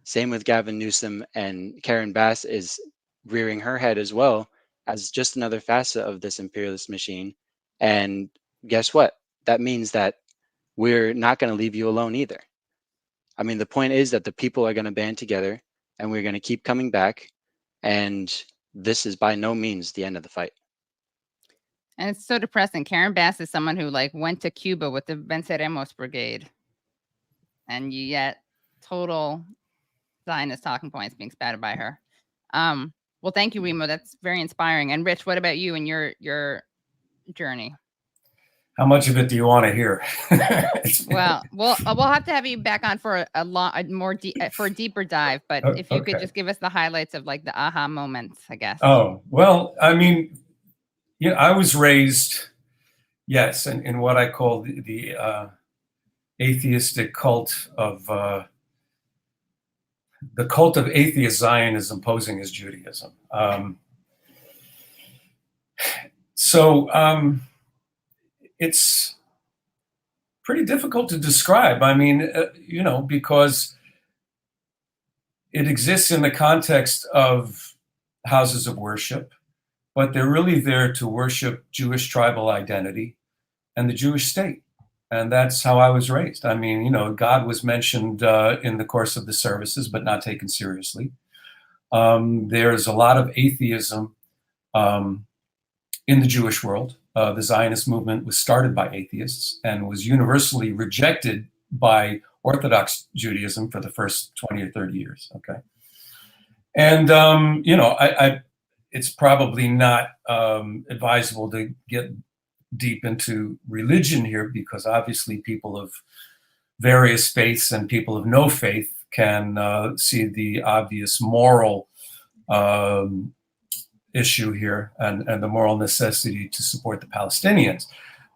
Same with Gavin Newsom, and Karen Bass is rearing her head as well as just another facet of this imperialist machine. And guess what? That means that we're not going to leave you alone either. I mean, the point is that the people are going to band together, and we're going to keep coming back. And this is by no means the end of the fight. And it's so depressing. Karen Bass is someone who like went to Cuba with the Venceremos Brigade, and you yet total Zionist talking points being spouted by her. Well, thank you, Remo. That's very inspiring. And Rich, what about you and your journey? How much of it do you want to hear? Well, we'll have to have you back on for a deeper dive. But if you could just give us the highlights of like the aha moments, I guess. Oh, well, I mean, you know, I was raised, yes, in what I call the atheistic cult of the cult of atheist Zionism posing as Judaism. It's pretty difficult to describe. I mean, you know, because it exists in the context of houses of worship, but they're really there to worship Jewish tribal identity and the Jewish state. And that's how I was raised. I mean, you know, God was mentioned in the course of the services, but not taken seriously. There's a lot of atheism in the Jewish world. The Zionist movement was started by atheists and was universally rejected by Orthodox Judaism for the first 20 or 30 years. Okay. And, you know, it's probably not advisable to get deep into religion here, because obviously people of various faiths and people of no faith can see the obvious moral issue here and the moral necessity to support the Palestinians.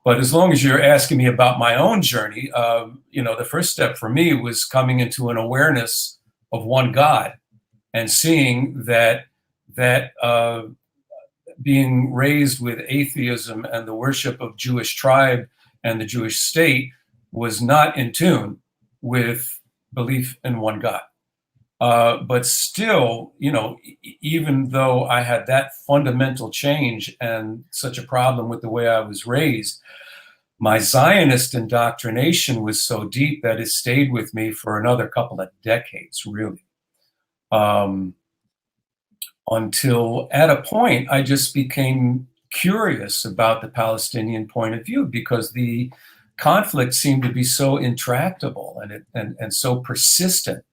But as long as you're asking me about my own journey, you know, the first step for me was coming into an awareness of one God and seeing that being raised with atheism and the worship of Jewish tribe and the Jewish state was not in tune with belief in one God. But still, you know, even though I had that fundamental change and such a problem with the way I was raised, my Zionist indoctrination was so deep that it stayed with me for another couple of decades, really. Until at a point I just became curious about the Palestinian point of view because the conflict seemed to be so intractable and so persistent.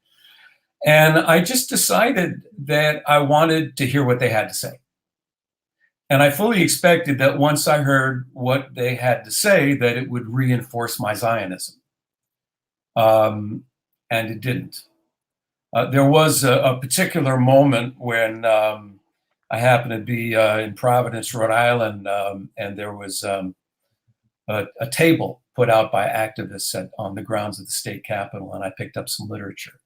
And I just decided that I wanted to hear what they had to say. And I fully expected that once I heard what they had to say, that it would reinforce my Zionism. And it didn't. There was a particular moment when I happened to be in Providence, Rhode Island, and there was a table put out by activists on the grounds of the state capitol, and I picked up some literature.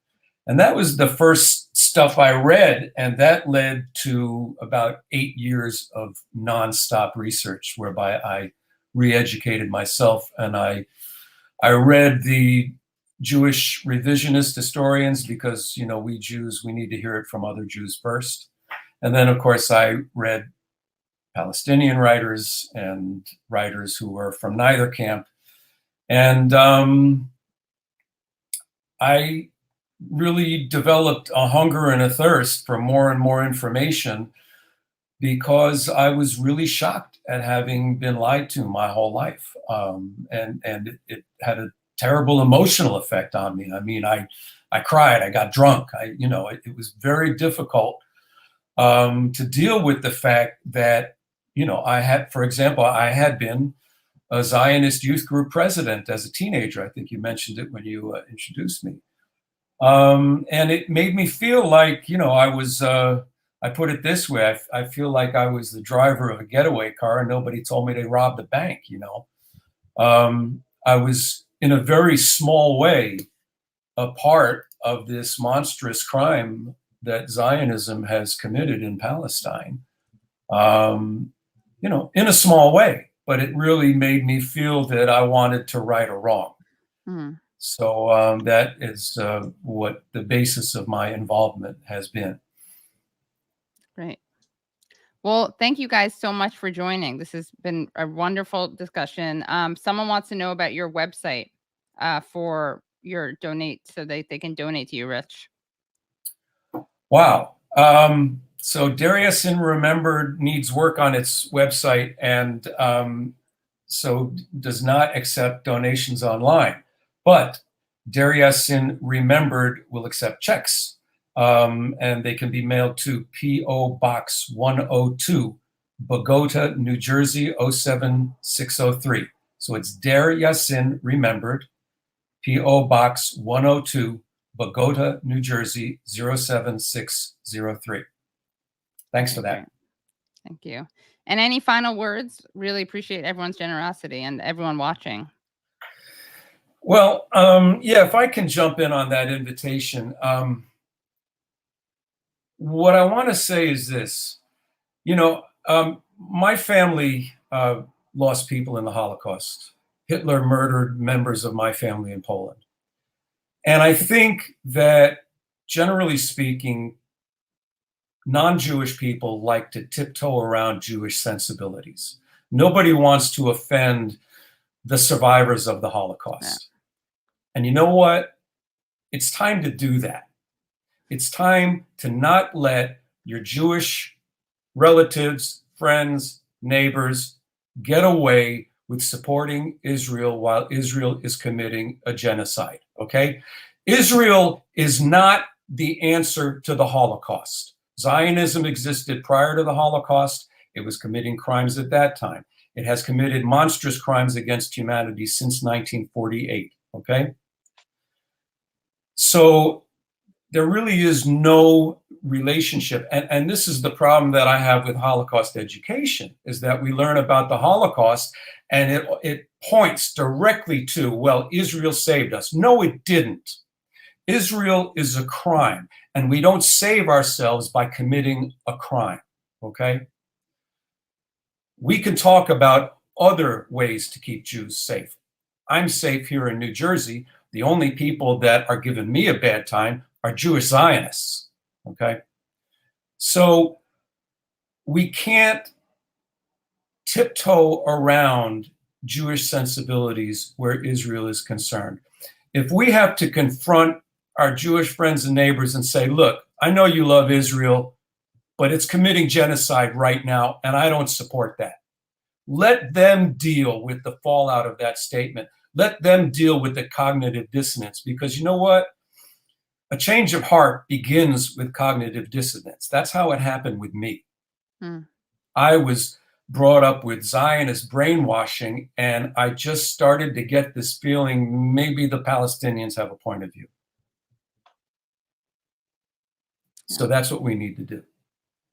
And that was the first stuff I read, and that led to about 8 years of nonstop research, whereby I re-educated myself, and I read the Jewish revisionist historians because, you know, we Jews, we need to hear it from other Jews first. And then, of course, I read Palestinian writers and writers who were from neither camp. And I really developed a hunger and a thirst for more and more information because I was really shocked at having been lied to my whole life. And it had a terrible emotional effect on me. I mean, I cried, I got drunk. It was very difficult to deal with the fact that, you know, I had been a Zionist youth group president as a teenager. I think you mentioned it when you introduced me. And it made me feel like, you know, I put it this way, I feel like I was the driver of a getaway car and nobody told me they robbed the bank, you know. I was, in a very small way, a part of this monstrous crime that Zionism has committed in Palestine, you know, in a small way, but it really made me feel that I wanted to right a wrong. Mm. So that is what the basis of my involvement has been. Great. Well, thank you guys so much for joining. This has been a wonderful discussion. Someone wants to know about your website for your donate so they can donate to you, Rich. Wow. So Darius in Remembered needs work on its website and so does not accept donations online. But Darius in Remembered will accept checks. And they can be mailed to P.O. Box 102, Bogota, New Jersey, 07603. So it's Dare Yassin Remembered, P.O. Box 102, Bogota, New Jersey, 07603. Thanks for that. Thank you. And any final words? Really appreciate everyone's generosity and everyone watching. Well, yeah, if I can jump in on that invitation. What I want to say is this, you know, my family lost people in the Holocaust. Hitler murdered members of my family in Poland. And I think that, generally speaking, non-Jewish people like to tiptoe around Jewish sensibilities. Nobody wants to offend the survivors of the Holocaust. Yeah. And you know what? It's time to do that. It's time to not let your Jewish relatives, friends, neighbors get away with supporting Israel while Israel is committing a genocide, okay? Israel is not the answer to the Holocaust. Zionism existed prior to the Holocaust. It was committing crimes at that time. It has committed monstrous crimes against humanity since 1948, okay? So there really is no relationship. And this is the problem that I have with Holocaust education, is that we learn about the Holocaust and it points directly to, well, Israel saved us. No, it didn't. Israel is a crime, and we don't save ourselves by committing a crime, okay? We can talk about other ways to keep Jews safe. I'm safe here in New Jersey. The only people that are giving me a bad time are Jewish Zionists, okay? So we can't tiptoe around Jewish sensibilities where Israel is concerned. If we have to confront our Jewish friends and neighbors and say, look, I know you love Israel, but it's committing genocide right now, and I don't support that. Let them deal with the fallout of that statement. Let them deal with the cognitive dissonance, because you know what? A change of heart begins with cognitive dissonance. That's how it happened with me. I was brought up with Zionist brainwashing, and I just started to get this feeling maybe the Palestinians have a point of view. So that's what we need to do.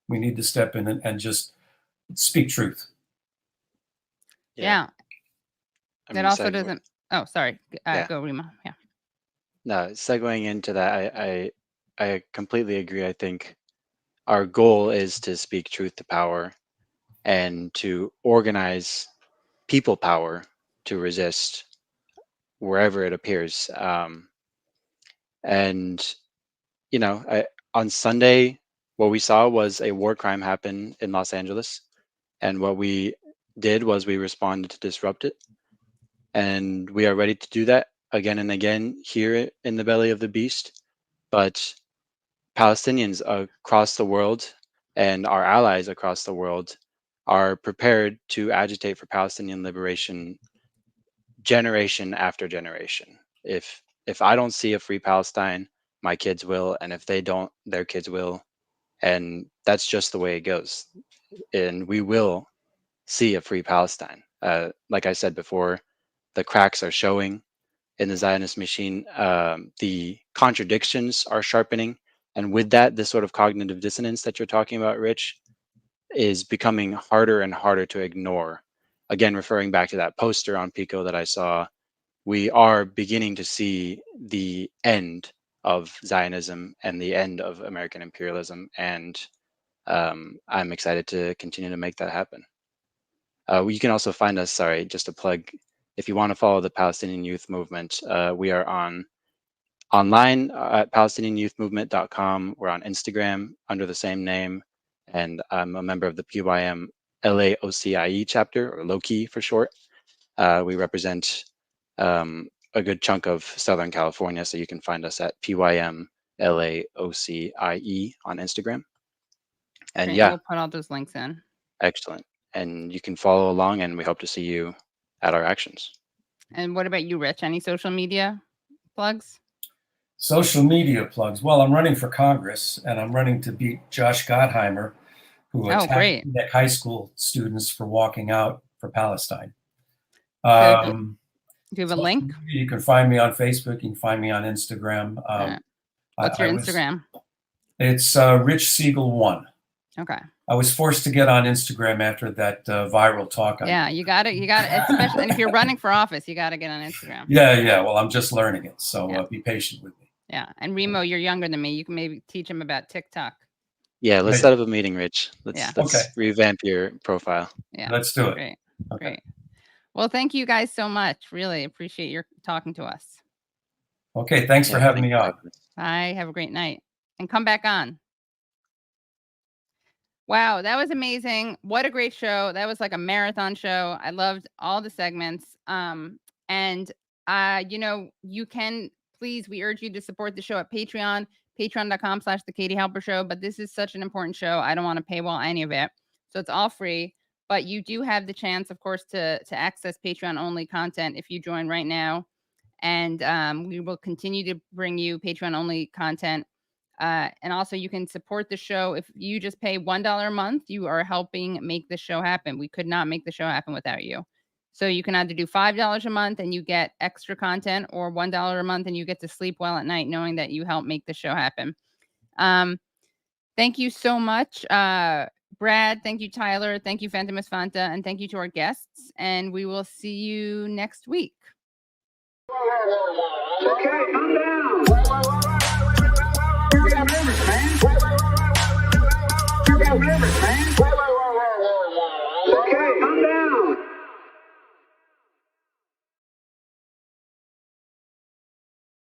We need to step in and just speak truth. Yeah. I That mean, also doesn't. Oh, sorry. Go, Remo. Yeah. No, segueing into that, I completely agree. I think our goal is to speak truth to power and to organize people power to resist wherever it appears. And, you know, on Sunday, what we saw was a war crime happen in Los Angeles. And what we did was we responded to disrupt it. And we are ready to do that again and again here in the belly of the beast. But Palestinians across the world and our allies across the world are prepared to agitate for Palestinian liberation generation after generation. If I don't see a free Palestine, my kids will, and if they don't, their kids will. And that's just the way it goes. And we will see a free Palestine. Like I said before, the cracks are showing in the Zionist machine. The contradictions are sharpening. And with that, this sort of cognitive dissonance that you're talking about, Rich, is becoming harder and harder to ignore. Again, referring back to that poster on Pico that I saw, we are beginning to see the end of Zionism and the end of American imperialism. And I'm excited to continue to make that happen. You can also find us, sorry, just a plug, if you want to follow the Palestinian Youth Movement, we are online at PalestinianYouthMovement.com. We're on Instagram under the same name. And I'm a member of the PYM LAOCIE chapter, or Low-Key for short. We represent a good chunk of Southern California, so you can find us at PYM LAOCIE on Instagram. And Great. yeah, We'll put all those links in. excellent. And you can follow along, and we hope to see you at our actions. And what about you, Rich? Any social media plugs? Social media plugs. Well, I'm running for Congress, and I'm running to beat Josh Gottheimer, who attacked high school students for walking out for Palestine. Do you have a link? You can find me on Facebook. You can find me on Instagram. What's your Instagram? It's Rich Siegel 1. Okay. I was forced to get on Instagram after that viral talk. Yeah, you got it. Especially, and if you're running for office, you got to get on Instagram. Yeah. Well, I'm just learning it, so be patient with me. Yeah, and Remo, you're younger than me. You can maybe teach him about TikTok. Yeah, let's set up a meeting, Rich. Let's okay. revamp your profile. Yeah, let's do it. Great. Okay. Great. Well, thank you guys so much. Really appreciate your talking to us. Okay, thanks for having me on. Bye. Have a great night, and come back on. Wow, that was amazing. What a great show. That was like a marathon show. I loved all the segments. You know, you can, please, we urge you to support the show at Patreon, patreon.com/The Katie Halper Show. But this is such an important show. I don't want to paywall any of it. So it's all free. But you do have the chance, of course, to access Patreon-only content if you join right now. And we will continue to bring you Patreon-only content. And also you can support the show. If you just pay $1 a month, you are helping make the show happen. We could not make the show happen without you. So you can either do $5 a month and you get extra content, or $1 a month and you get to sleep well at night knowing that you help make the show happen. Thank you so much, Brad. Thank you, Tyler. Thank you, Phantomus Fanta. And thank you to our guests. And we will see you next week. Okay, calm down. You got nervous, man. You got nervous, man. Okay, calm down.